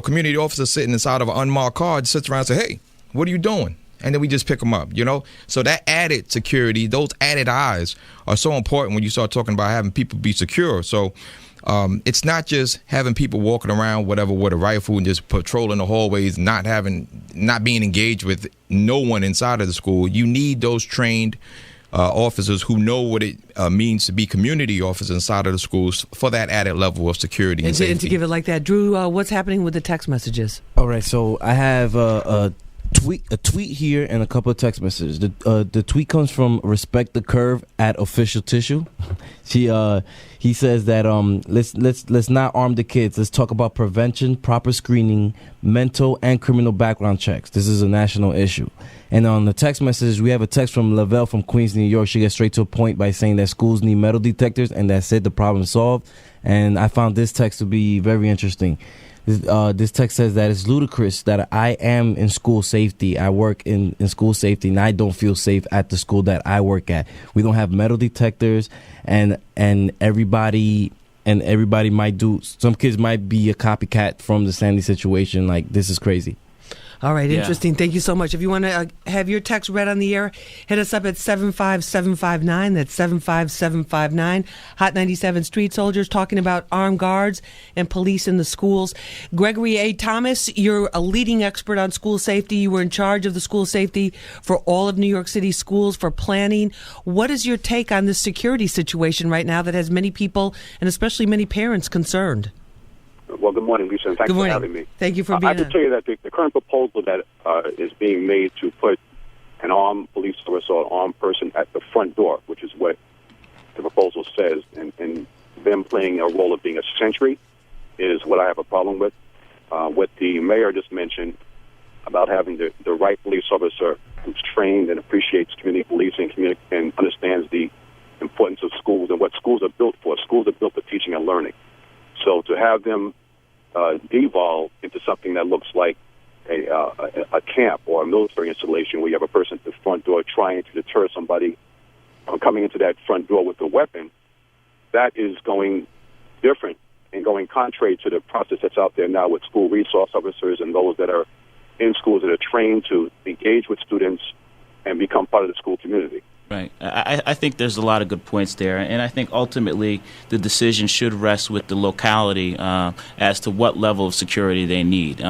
Community officer sitting inside of an unmarked car sits around and says, "Hey, what are you doing?" And then we just pick them up, So that added security, those added eyes are so important when you start talking about having people be secure. So it's not just having people walking around, whatever, with a rifle and just patrolling the hallways, not being engaged with no one inside of the school. You need those trained officers who know what it means to be community officers inside of the schools for that added level of security and safety. And to give it like that, Drew, what's happening with the text messages? All right, so I have a tweet here and a couple of text messages. The tweet comes from Respect the Curve at Official Tissue. He says that let's not arm the kids. Let's talk about prevention, proper screening, mental and criminal background checks. This is a national issue. And on the text message, we have a text from Lavelle from Queens, New York. She gets straight to a point by saying that schools need metal detectors, and that's it, the problem solved. And I found this text to be very interesting. This text says that it's ludicrous that I am in school safety. I work in school safety, and I don't feel safe at the school that I work at. We don't have metal detectors, and everybody and everybody might do. Some kids might be a copycat from the Sandy situation. Like, this is crazy. All right, interesting. Thank you so much. If you want to have your text read on the air, hit us up at 75759. That's 75759. Hot 97 Street Soldiers, talking about armed guards and police in the schools. Gregory A. Thomas, you're a leading expert on school safety. You were in charge of the school safety for all of New York City schools for planning. What is your take on this security situation right now that has many people and especially many parents concerned? Well, good morning, Lisa, and thanks for having me. Thank you for being I have to tell you that the current proposal that is being made to put an armed police officer or armed person at the front door, which is what the proposal says, and them playing a role of being a sentry is what I have a problem with. What the mayor just mentioned about having the right police officer who's trained and appreciates community policing and understands the importance of schools and what schools are built for. Schools are built for teaching and learning. So to have them devolve into something that looks like a camp or a military installation where you have a person at the front door trying to deter somebody from coming into that front door with a weapon, that is going different and going contrary to the process that's out there now with school resource officers and those that are in schools that are trained to engage with students and become part of the school community. Right. I think there's a lot of good points there, and I think ultimately the decision should rest with the locality as to what level of security they need.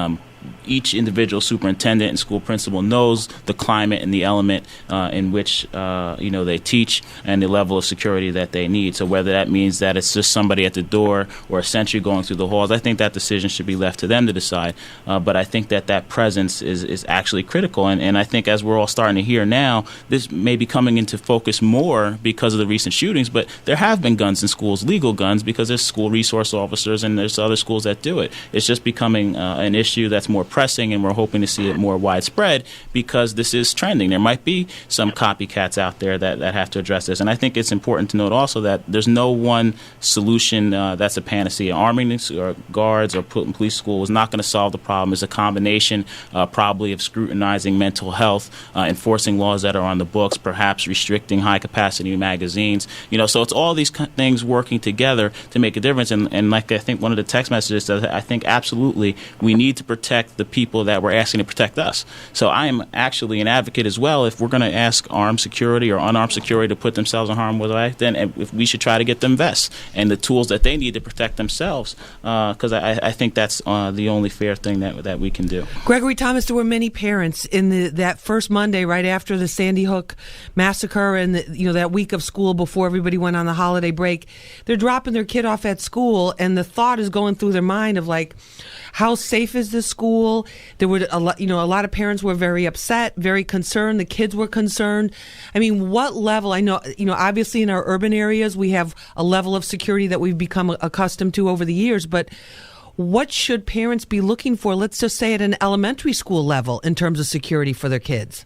Each individual superintendent and school principal knows the climate and the element in which they teach and the level of security that they need. So whether that means that it's just somebody at the door or a sentry going through the halls, I think that decision should be left to them to decide. But I think that presence is actually critical. And I think as we're all starting to hear now, this may be coming into focus more because of the recent shootings. But there have been guns in schools, legal guns, because there's school resource officers and there's other schools that do it. It's just becoming an issue that's more pressing, and we're hoping to see it more widespread because this is trending. There might be some copycats out there that have to address this. And I think it's important to note also that there's no one solution that's a panacea. Arming or guards or putting police school is not going to solve the problem. It's a combination probably of scrutinizing mental health, enforcing laws that are on the books, perhaps restricting high-capacity magazines. So it's all these things working together to make a difference. And like I think one of the text messages says, I think absolutely we need to protect the people that we're asking to protect us. So I am actually an advocate as well. If we're going to ask armed security or unarmed security to put themselves in harm's way, then if we should try to get them vests and the tools that they need to protect themselves, because I think that's the only fair thing that we can do. Gregory Thomas, there were many parents in that first Monday right after the Sandy Hook massacre and that week of school before everybody went on the holiday break. They're dropping their kid off at school, and the thought is going through their mind of like, how safe is this school? There were a lot of parents were very upset, very concerned. The kids were concerned. I mean, what level? I know, obviously in our urban areas, we have a level of security that we've become accustomed to over the years, but what should parents be looking for, let's just say at an elementary school level, in terms of security for their kids?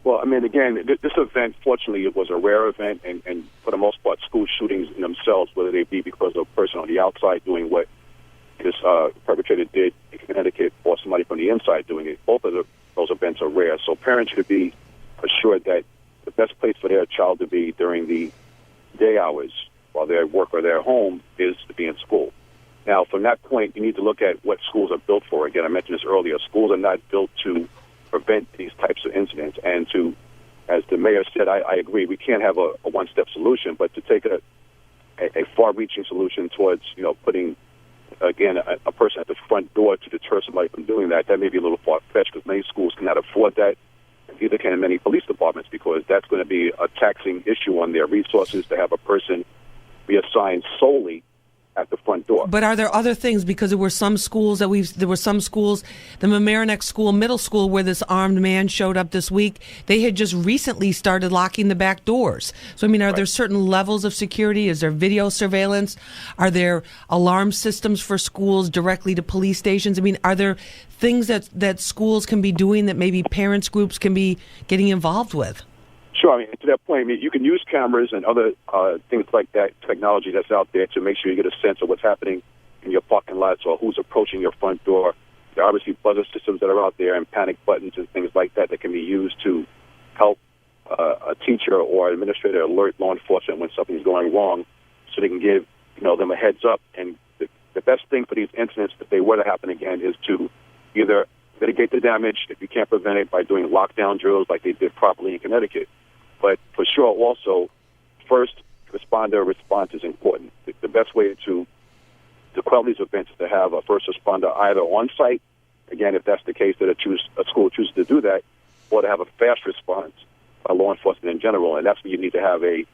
Well, I mean, again, this event, fortunately, it was a rare event, and for the most part, school shootings in themselves, whether they be because of a person on the outside doing what this perpetrator did in Connecticut or somebody from the inside doing it, both of those events are rare. So parents should be assured that the best place for their child to be during the day hours while they're at work or they're at home is to be in school. Now, from that point, you need to look at what schools are built for. Again, I mentioned this earlier. Schools are not built to prevent these types of incidents. And to, as the mayor said, I agree, we can't have a one-step solution, but to take a far-reaching solution towards, putting, again, a person at the front door to deter somebody from doing that may be a little far-fetched because many schools cannot afford that. Neither can many police departments because that's going to be a taxing issue on their resources to have a person be assigned solely at the front door. But are there other things? Because there were some schools, the Mamaroneck School, middle school, where this armed man showed up this week, they had just recently started locking the back doors. So, I mean, are there certain levels of security? Is there video surveillance? Are there alarm systems for schools directly to police stations? I mean, are there things that schools can be doing that maybe parents groups can be getting involved with? Sure. I mean, to that point, you can use cameras and other things like that, technology that's out there to make sure you get a sense of what's happening in your parking lots or who's approaching your front door. There are obviously buzzer systems that are out there and panic buttons and things like that can be used to help a teacher or administrator alert law enforcement when something's going wrong so they can give them a heads up. And the best thing for these incidents, if they were to happen again, is to either mitigate the damage, if you can't prevent it, by doing lockdown drills like they did properly in Connecticut. But for sure, also, first responder response is important. The best way to quell these events is to have a first responder either on site, again, if that's the case that a school chooses to do that, or to have a fast response by law enforcement in general. And that's where you need to have a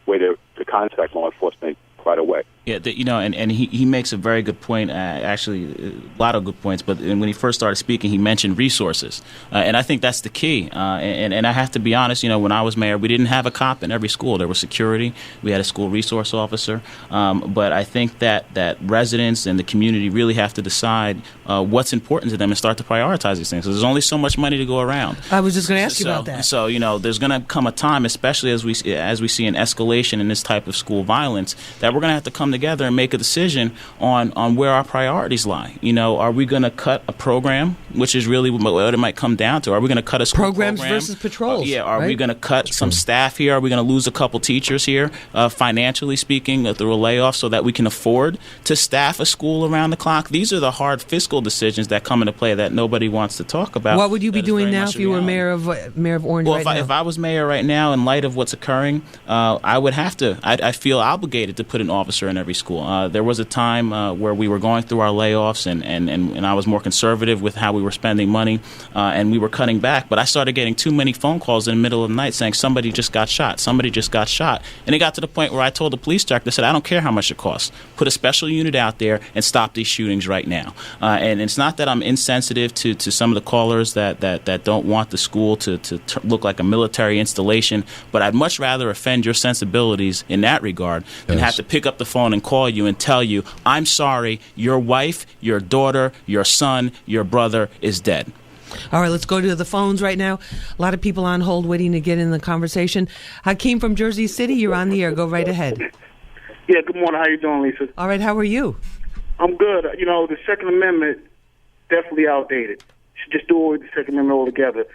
way to contact law enforcement right away. Yeah, and he makes a very good point, actually, a lot of good points, but when he first started speaking, he mentioned resources, and I think that's the key, and I have to be honest, when I was mayor, we didn't have a cop in every school. There was security, we had a school resource officer, but I think that residents and the community really have to decide what's important to them and start to prioritize these things. There's only so much money to go around. I was just going to ask you about that. So, there's going to come a time, especially as we see an escalation in this type of school violence, that we're going to have to come together and make a decision on where our priorities lie. Are we going to cut a program, which is really what it might come down to? Are we going to cut a school programs program? Versus patrols? Are we going to cut some staff here? Are we going to lose a couple teachers here, financially speaking, through a layoff, so that we can afford to staff a school around the clock? These are the hard fiscal decisions that come into play that nobody wants to talk about. What would you be doing now if you were mayor of Orange? Well, if I was mayor right now, in light of what's occurring, I would have to. I feel obligated to put an officer in every school. There was a time where we were going through our layoffs, and I was more conservative with how we were spending money, and we were cutting back. But I started getting too many phone calls in the middle of the night saying somebody just got shot, and it got to the point where I told the police director, I said, I don't care how much it costs. Put a special unit out there and stop these shootings right now. And it's not that I'm insensitive to some of the callers that don't want the school to look like a military installation, but I'd much rather offend your sensibilities in that regard than have to pick up the phone and call you and tell you, I'm sorry, your wife, your daughter, your son, your brother is dead. All right, let's go to the phones right now. A lot of people on hold waiting to get in the conversation. Hakeem from Jersey City, you're on the air. Go right ahead. Yeah, good morning. How you doing, Lisa? All right, how are you? I'm good. The Second Amendment, definitely outdated. Should just do away with the Second Amendment altogether.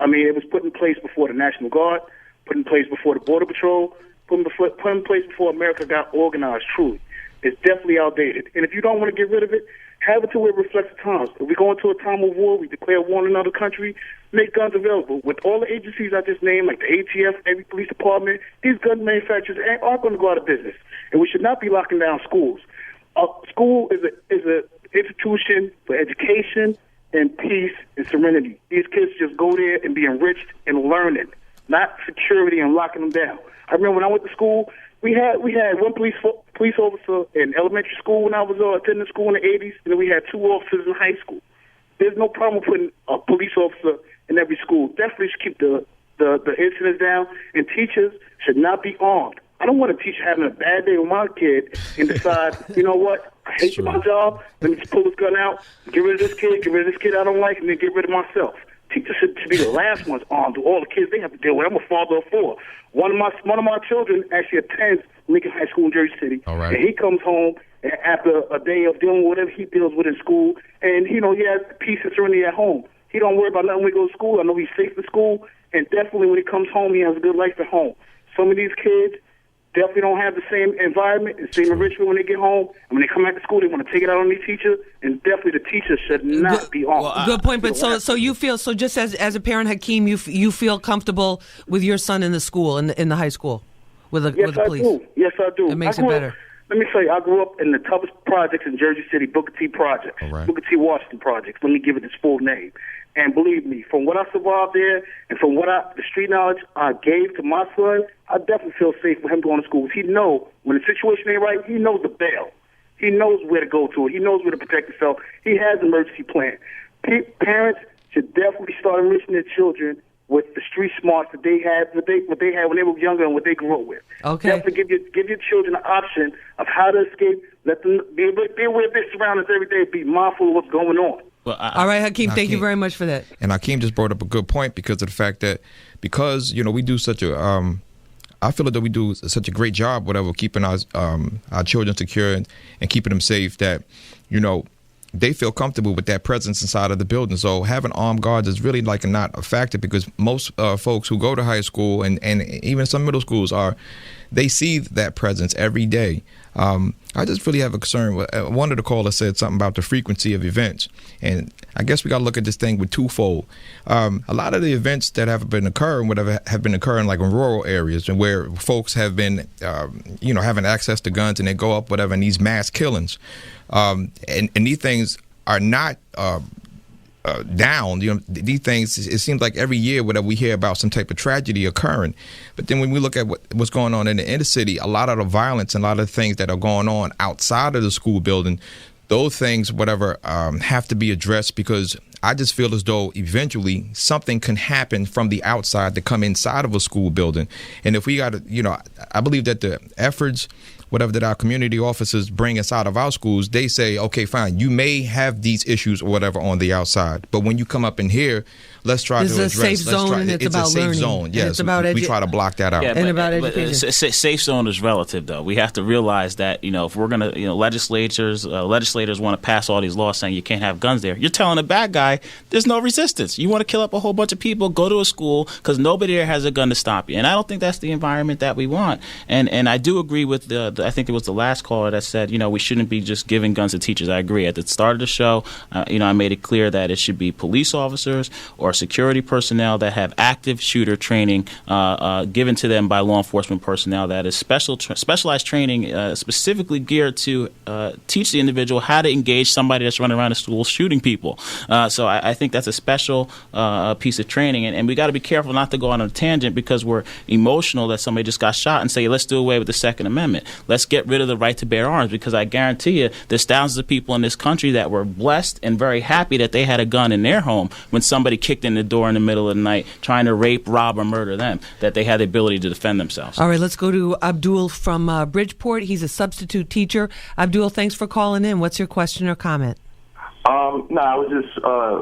It was put in place before the National Guard, put in place before the Border Patrol, put in place before America got organized, truly. It's definitely outdated. And if you don't want to get rid of it, have it to where it reflects the times. If we go into a time of war, we declare war on another country, make guns available. With all the agencies I just named, like the ATF, every police department, these gun manufacturers aren't going to go out of business. And we should not be locking down schools. School is an institution for education and peace and serenity. These kids just go there and be enriched and learning, not security and locking them down. I remember when I went to school, we had one police officer in elementary school when I was attending school in the 80s, and then we had 2 officers in high school. There's no problem putting a police officer in every school. Definitely should keep the incidents down, and teachers should not be armed. I don't want a teacher having a bad day with my kid and decide, you know what, I hate my job, let me just pull this gun out, get rid of this kid I don't like, and then get rid of myself. Teachers should be the last ones armed with all the kids they have to deal with. I'm a father of 4. One of my children actually attends Lincoln High School in Jersey City. All right. And he comes home after a day of dealing with whatever he deals with in school, and he has peace and serenity at home. He don't worry about nothing when he goes to school. I know he's safe in school, and definitely when he comes home, he has a good life at home. Some of these kids definitely don't have the same environment, the same enrichment when they get home. And when they come back to school, they want to take it out on the teacher, and definitely the teacher should not be armed. Good point. But so you feel, so just as a parent, Hakeem, you feel comfortable with your son in the school, in the high school, with the police? Yes, I do. It makes it better. Let me tell you, I grew up in the toughest projects in Jersey City, Booker T Projects, right. Booker T Washington Projects. Let me give it its full name. And believe me, from what I survived there and from the street knowledge I gave to my son, I definitely feel safe with him going to school. He knows when the situation ain't right, he knows the bail. He knows where to go to. He knows where to protect himself. He has an emergency plan. Parents should definitely start enriching their children with the street smarts that they had, what they had when they were younger and what they grew up with. Okay. Definitely give your children an option of how to escape. Let them be aware of their surroundings every day. Be mindful of what's going on. Well, all right, Hakeem, thank you very much for that. And Hakeem just brought up a good point because of the fact that we do such a I feel that we do such a great job, keeping our children secure and keeping them safe that, they feel comfortable with that presence inside of the building. So having armed guards is really not a factor because most folks who go to high school and even some middle schools they see that presence every day. I just really have a concern. One of the callers said something about the frequency of events, and I guess we got to look at this thing with twofold. A lot of the events that have been occurring, have been occurring like in rural areas, and where folks have been, having access to guns, and they go up, whatever, and these mass killings, and these things are not down. These things, it seems like every year whenever we hear about some type of tragedy occurring. But then when we look at what's going on in the inner city, a lot of the violence and a lot of the things that are going on outside of the school building, those things, have to be addressed, because I just feel as though eventually something can happen from the outside to come inside of a school building. And if we got to, I believe that the efforts, that our community officers bring us out of our schools, they say, okay, fine, you may have these issues or whatever on the outside, but when you come up in here, let's try to address. It's a safe zone, and it's about learning. It's a safe zone. Yes, we try to block that out. Yeah, and about education. Safe zone is relative, though. We have to realize that if we're going to, legislators want to pass all these laws saying you can't have guns there. You're telling a bad guy there's no resistance. You want to kill up a whole bunch of people, go to a school because nobody there has a gun to stop you. And I don't think that's the environment that we want. And I do agree with I think it was the last caller that said, we shouldn't be just giving guns to teachers. I agree. At the start of the show, I made it clear that it should be police officers or security personnel that have active shooter training given to them by law enforcement personnel. That is specialized training specifically geared to teach the individual how to engage somebody that's running around the school shooting people. So I think that's a special piece of training. And we got to be careful not to go on a tangent because we're emotional that somebody just got shot and say, let's do away with the Second Amendment. Let's get rid of the right to bear arms, because I guarantee you there's thousands of people in this country that were blessed and very happy that they had a gun in their home when somebody kicked in the door in the middle of the night trying to rape, rob, or murder them, that they had the ability to defend themselves. All right, let's go to Abdul from Bridgeport. He's a substitute teacher. Abdul, thanks for calling in. What's your question or comment? No, I was just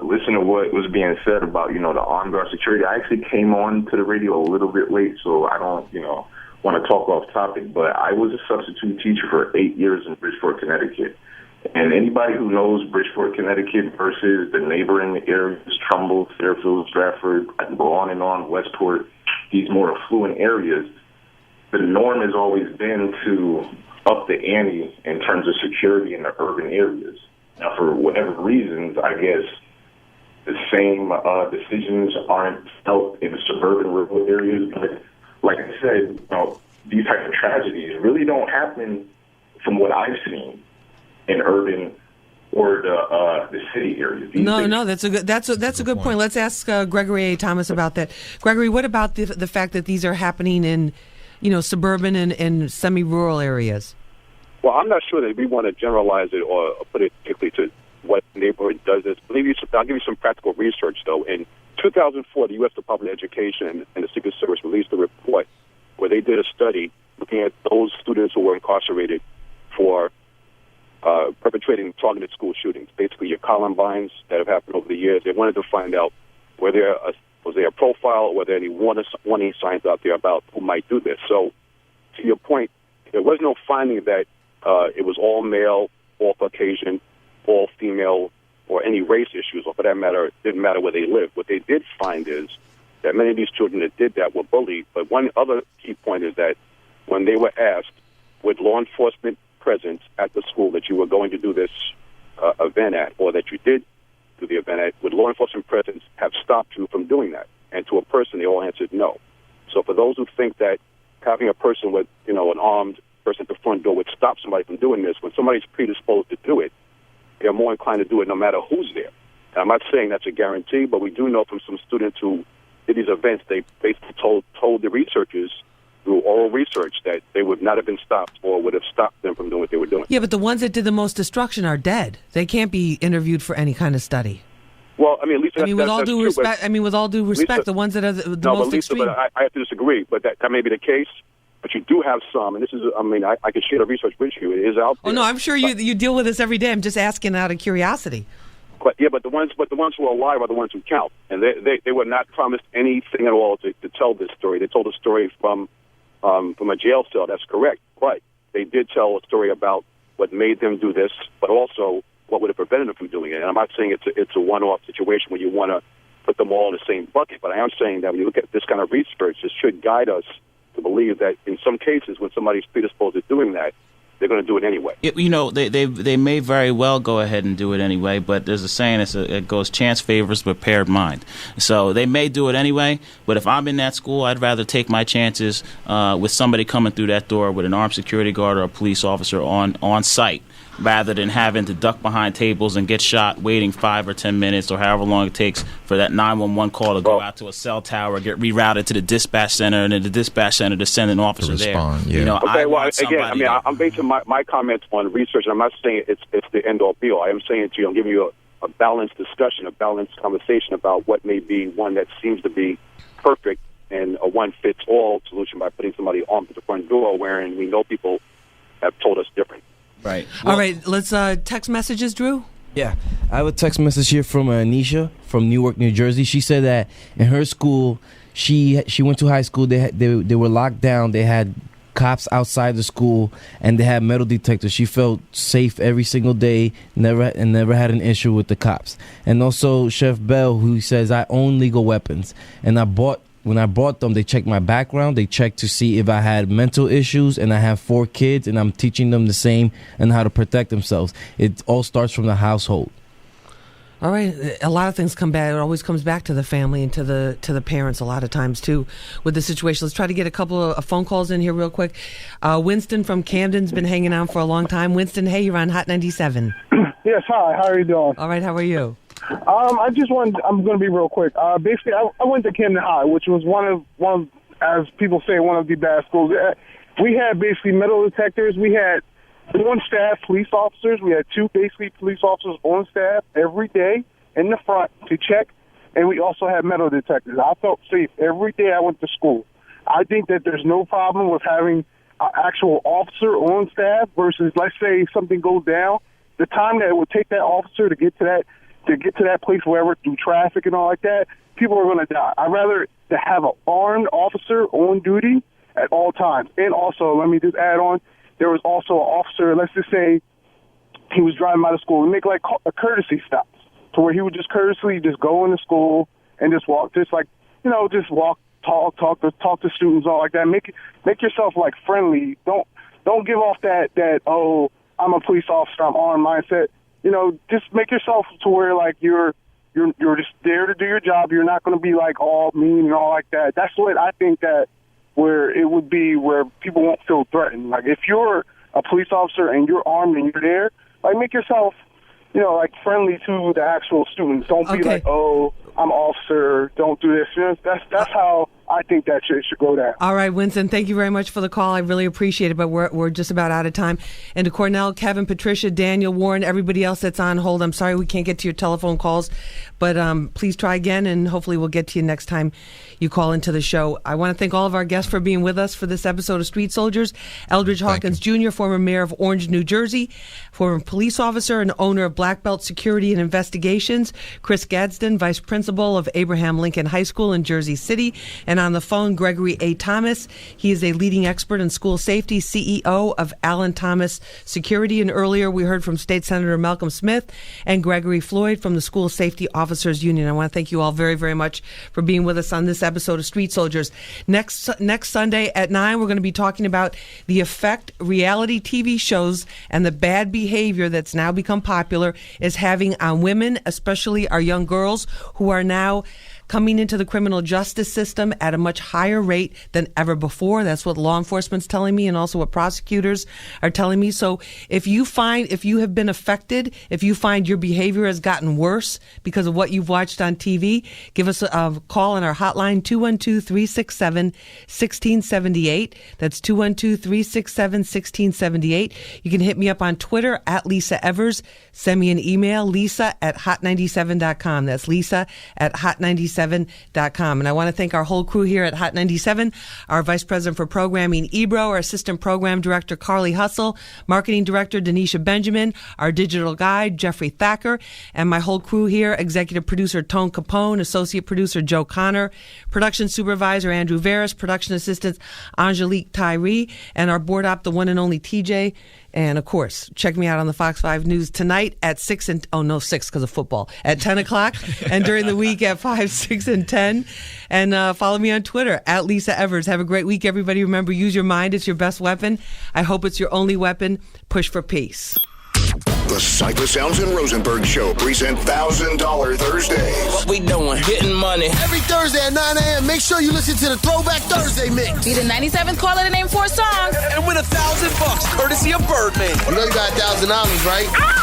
listening to what was being said about, the armed guard security. I actually came on to the radio a little bit late, so I don't, want to talk off topic, but I was a substitute teacher for 8 years in Bridgeport, Connecticut. And anybody who knows Bridgeport, Connecticut versus the neighboring areas, Trumbull, Fairfield, Stratford, I can go on and on, Westport, these more affluent areas, the norm has always been to up the ante in terms of security in the urban areas. Now, for whatever reasons, I guess the same decisions aren't felt in the suburban rural areas. But like I said, these types of tragedies really don't happen, from what I've seen, in urban or the city areas. No, that's a good point. Let's ask Gregory A. Thomas about that. Gregory, what about the fact that these are happening in, suburban and semi-rural areas? Well, I'm not sure that we want to generalize it or put it particularly to what neighborhood does this. I'll give you some practical research, though. In 2004, the U.S. Department of Education and the Secret Service released a report where they did a study looking at those students who were incarcerated for perpetrating targeted school shootings, basically your Columbines that have happened over the years. They wanted to find out was there a profile or were there any warning signs out there about who might do this. So, to your point, there was no finding that it was all male, all Caucasian, all female, or any race issues, or for that matter, it didn't matter where they lived. What they did find is that many of these children that did that were bullied. But one other key point is that when they were asked, with law enforcement presence at the school that you were going to do this event at, or that you did do the event at, would law enforcement presence have stopped you from doing that? And to a person, they all answered no. So for those who think that having a person with, an armed person at the front door would stop somebody from doing this, when somebody's predisposed to do it, they're more inclined to do it no matter who's there. And I'm not saying that's a guarantee, but we do know from some students who did these events, they basically told the researchers through oral research that they would not have been stopped or would have stopped them from doing what they were doing. Yeah, but the ones that did the most destruction are dead. They can't be interviewed for any kind of study. Well, Lisa, with all due respect, Lisa, the ones that are the no, most but Lisa, extreme. But I have to disagree. But that may be the case. But you do have some, and this is, I can share the research with you. It is out there. Oh no, I'm sure you deal with this every day. I'm just asking out of curiosity. But the ones who are alive are the ones who count, and they were not promised anything at all to tell this story. They told a story from a jail cell. That's correct, but they did tell a story about what made them do this, but also what would have prevented them from doing it. And I'm not saying it's a one-off situation where you want to put them all in the same bucket, but I am saying that when you look at this kind of research, it should guide us to believe that in some cases when somebody's predisposed to doing that, they're going to do it anyway. They may very well go ahead and do it anyway, but there's a saying it goes chance favors prepared mind. So they may do it anyway, but if I'm in that school, I'd rather take my chances with somebody coming through that door with an armed security guard or a police officer on site, rather than having to duck behind tables and get shot waiting 5 or 10 minutes or however long it takes for that 911 call to go out to a cell tower, get rerouted to the dispatch center, and then the dispatch center to send an officer there. I'm basing my comments on research, and I'm not saying it's the end-all be-all. I am saying to you, I'm giving you a balanced discussion, a balanced conversation about what may be one that seems to be perfect and a one-fits-all solution by putting somebody armed at the front door, wherein we know people have told us different. Right. All right, let's text messages, Drew. Yeah, I have a text message here from Anisha from Newark, New Jersey. She said that in her school, she went to high school. They were locked down. They had cops outside the school, and they had metal detectors. She felt safe every single day. Never had an issue with the cops. And also Chef Bell, who says, I own legal weapons, and when I bought them, they checked my background. They checked to see if I had mental issues, and I have 4 kids, and I'm teaching them the same and how to protect themselves. It all starts from the household. All right, a lot of things come back. It always comes back to the family and to the parents a lot of times too with the situation. Let's try to get a couple of phone calls in here real quick. Winston from Camden's been hanging out for a long time. Winston, hey, you're on Hot 97. Yes, hi. How are you doing? All right, how are you? I'm going to be real quick. Basically, I went to Camden High, which was one of, as people say, one of the bad schools. We had basically metal detectors. We had on-staff police officers. We had 2 basically police officers on staff every day in the front to check, and we also had metal detectors. I felt safe every day I went to school. I think that there's no problem with having an actual officer on staff versus, let's say, something goes down. The time that it would take that officer to get to that place, wherever, through traffic and all like that, people are going to die. I'd rather to have an armed officer on duty at all times. And also, let me just add on, there was also an officer, let's just say he was driving by the school, and make like a courtesy stops to where he would just courteously just go into school and just walk, just walk, talk to students, all like that. Make yourself like friendly. Don't give off that oh, I'm a police officer, I'm armed mindset. Just make yourself to where like you're just there to do your job. You're not going to be like all mean and all like that. That's what I think that where it would be where people won't feel threatened. Like if you're a police officer and you're armed and you're there, like make yourself, like friendly to the actual students. Don't be like, oh, I'm officer, don't do this. That's how I think that should go down. All right, Winston, thank you very much for the call. I really appreciate it, but we're just about out of time. And to Cornell, Kevin, Patricia, Daniel, Warren, everybody else that's on hold, I'm sorry we can't get to your telephone calls, but please try again, and hopefully we'll get to you next time you call into the show. I want to thank all of our guests for being with us for this episode of Street Soldiers. Eldridge Hawkins Jr., former mayor of Orange, New Jersey, former police officer and owner of Black Belt Security and Investigations. Chris Gadsden, vice principal of Abraham Lincoln High School in Jersey City. And on the phone, Gregory A. Thomas. He is a leading expert in school safety, CEO of Allen Thomas Security. And earlier we heard from State Senator Malcolm Smith and Gregory Floyd from the School Safety Officers Union. I want to thank you all very, very much for being with us on this episode of Street Soldiers. Next Sunday at 9, we're going to be talking about the effect reality TV shows and the bad behavior that's now become popular is having on women, especially our young girls who are now coming into the criminal justice system at a much higher rate than ever before. That's what law enforcement's telling me, and also what prosecutors are telling me. So if you have been affected, if you find your behavior has gotten worse because of what you've watched on TV, give us a call on our hotline, 212-367-1678. That's 212-367-1678. You can hit me up on Twitter at Lisa Evers. Send me an email, lisa@hot97.com. That's lisa@hot97.com. And I want to thank our whole crew here at Hot 97, our Vice President for Programming, Ebro, our Assistant Program Director, Carly Hustle, Marketing Director, Denisha Benjamin, our Digital Guide, Jeffrey Thacker, and my whole crew here, Executive Producer, Tone Capone, Associate Producer, Joe Connor, Production Supervisor, Andrew Veras, Production Assistant, Angelique Tyree, and our Board Op, the one and only TJ. And, of course, check me out on the Fox 5 News tonight at 6 because of football, at 10 o'clock, and during the week at 5, 6, 6 and 10. And follow me on Twitter, at Lisa Evers. Have a great week, everybody. Remember, use your mind. It's your best weapon. I hope it's your only weapon. Push for peace. The Cypress Sounds and Rosenberg Show present $1,000 Thursdays. What we doing? Getting money. Every Thursday at 9 a.m., make sure you listen to the Throwback Thursday mix. Be the 97th caller to name 4 songs. And win $1,000 courtesy of Birdman. You know you got $1,000, right?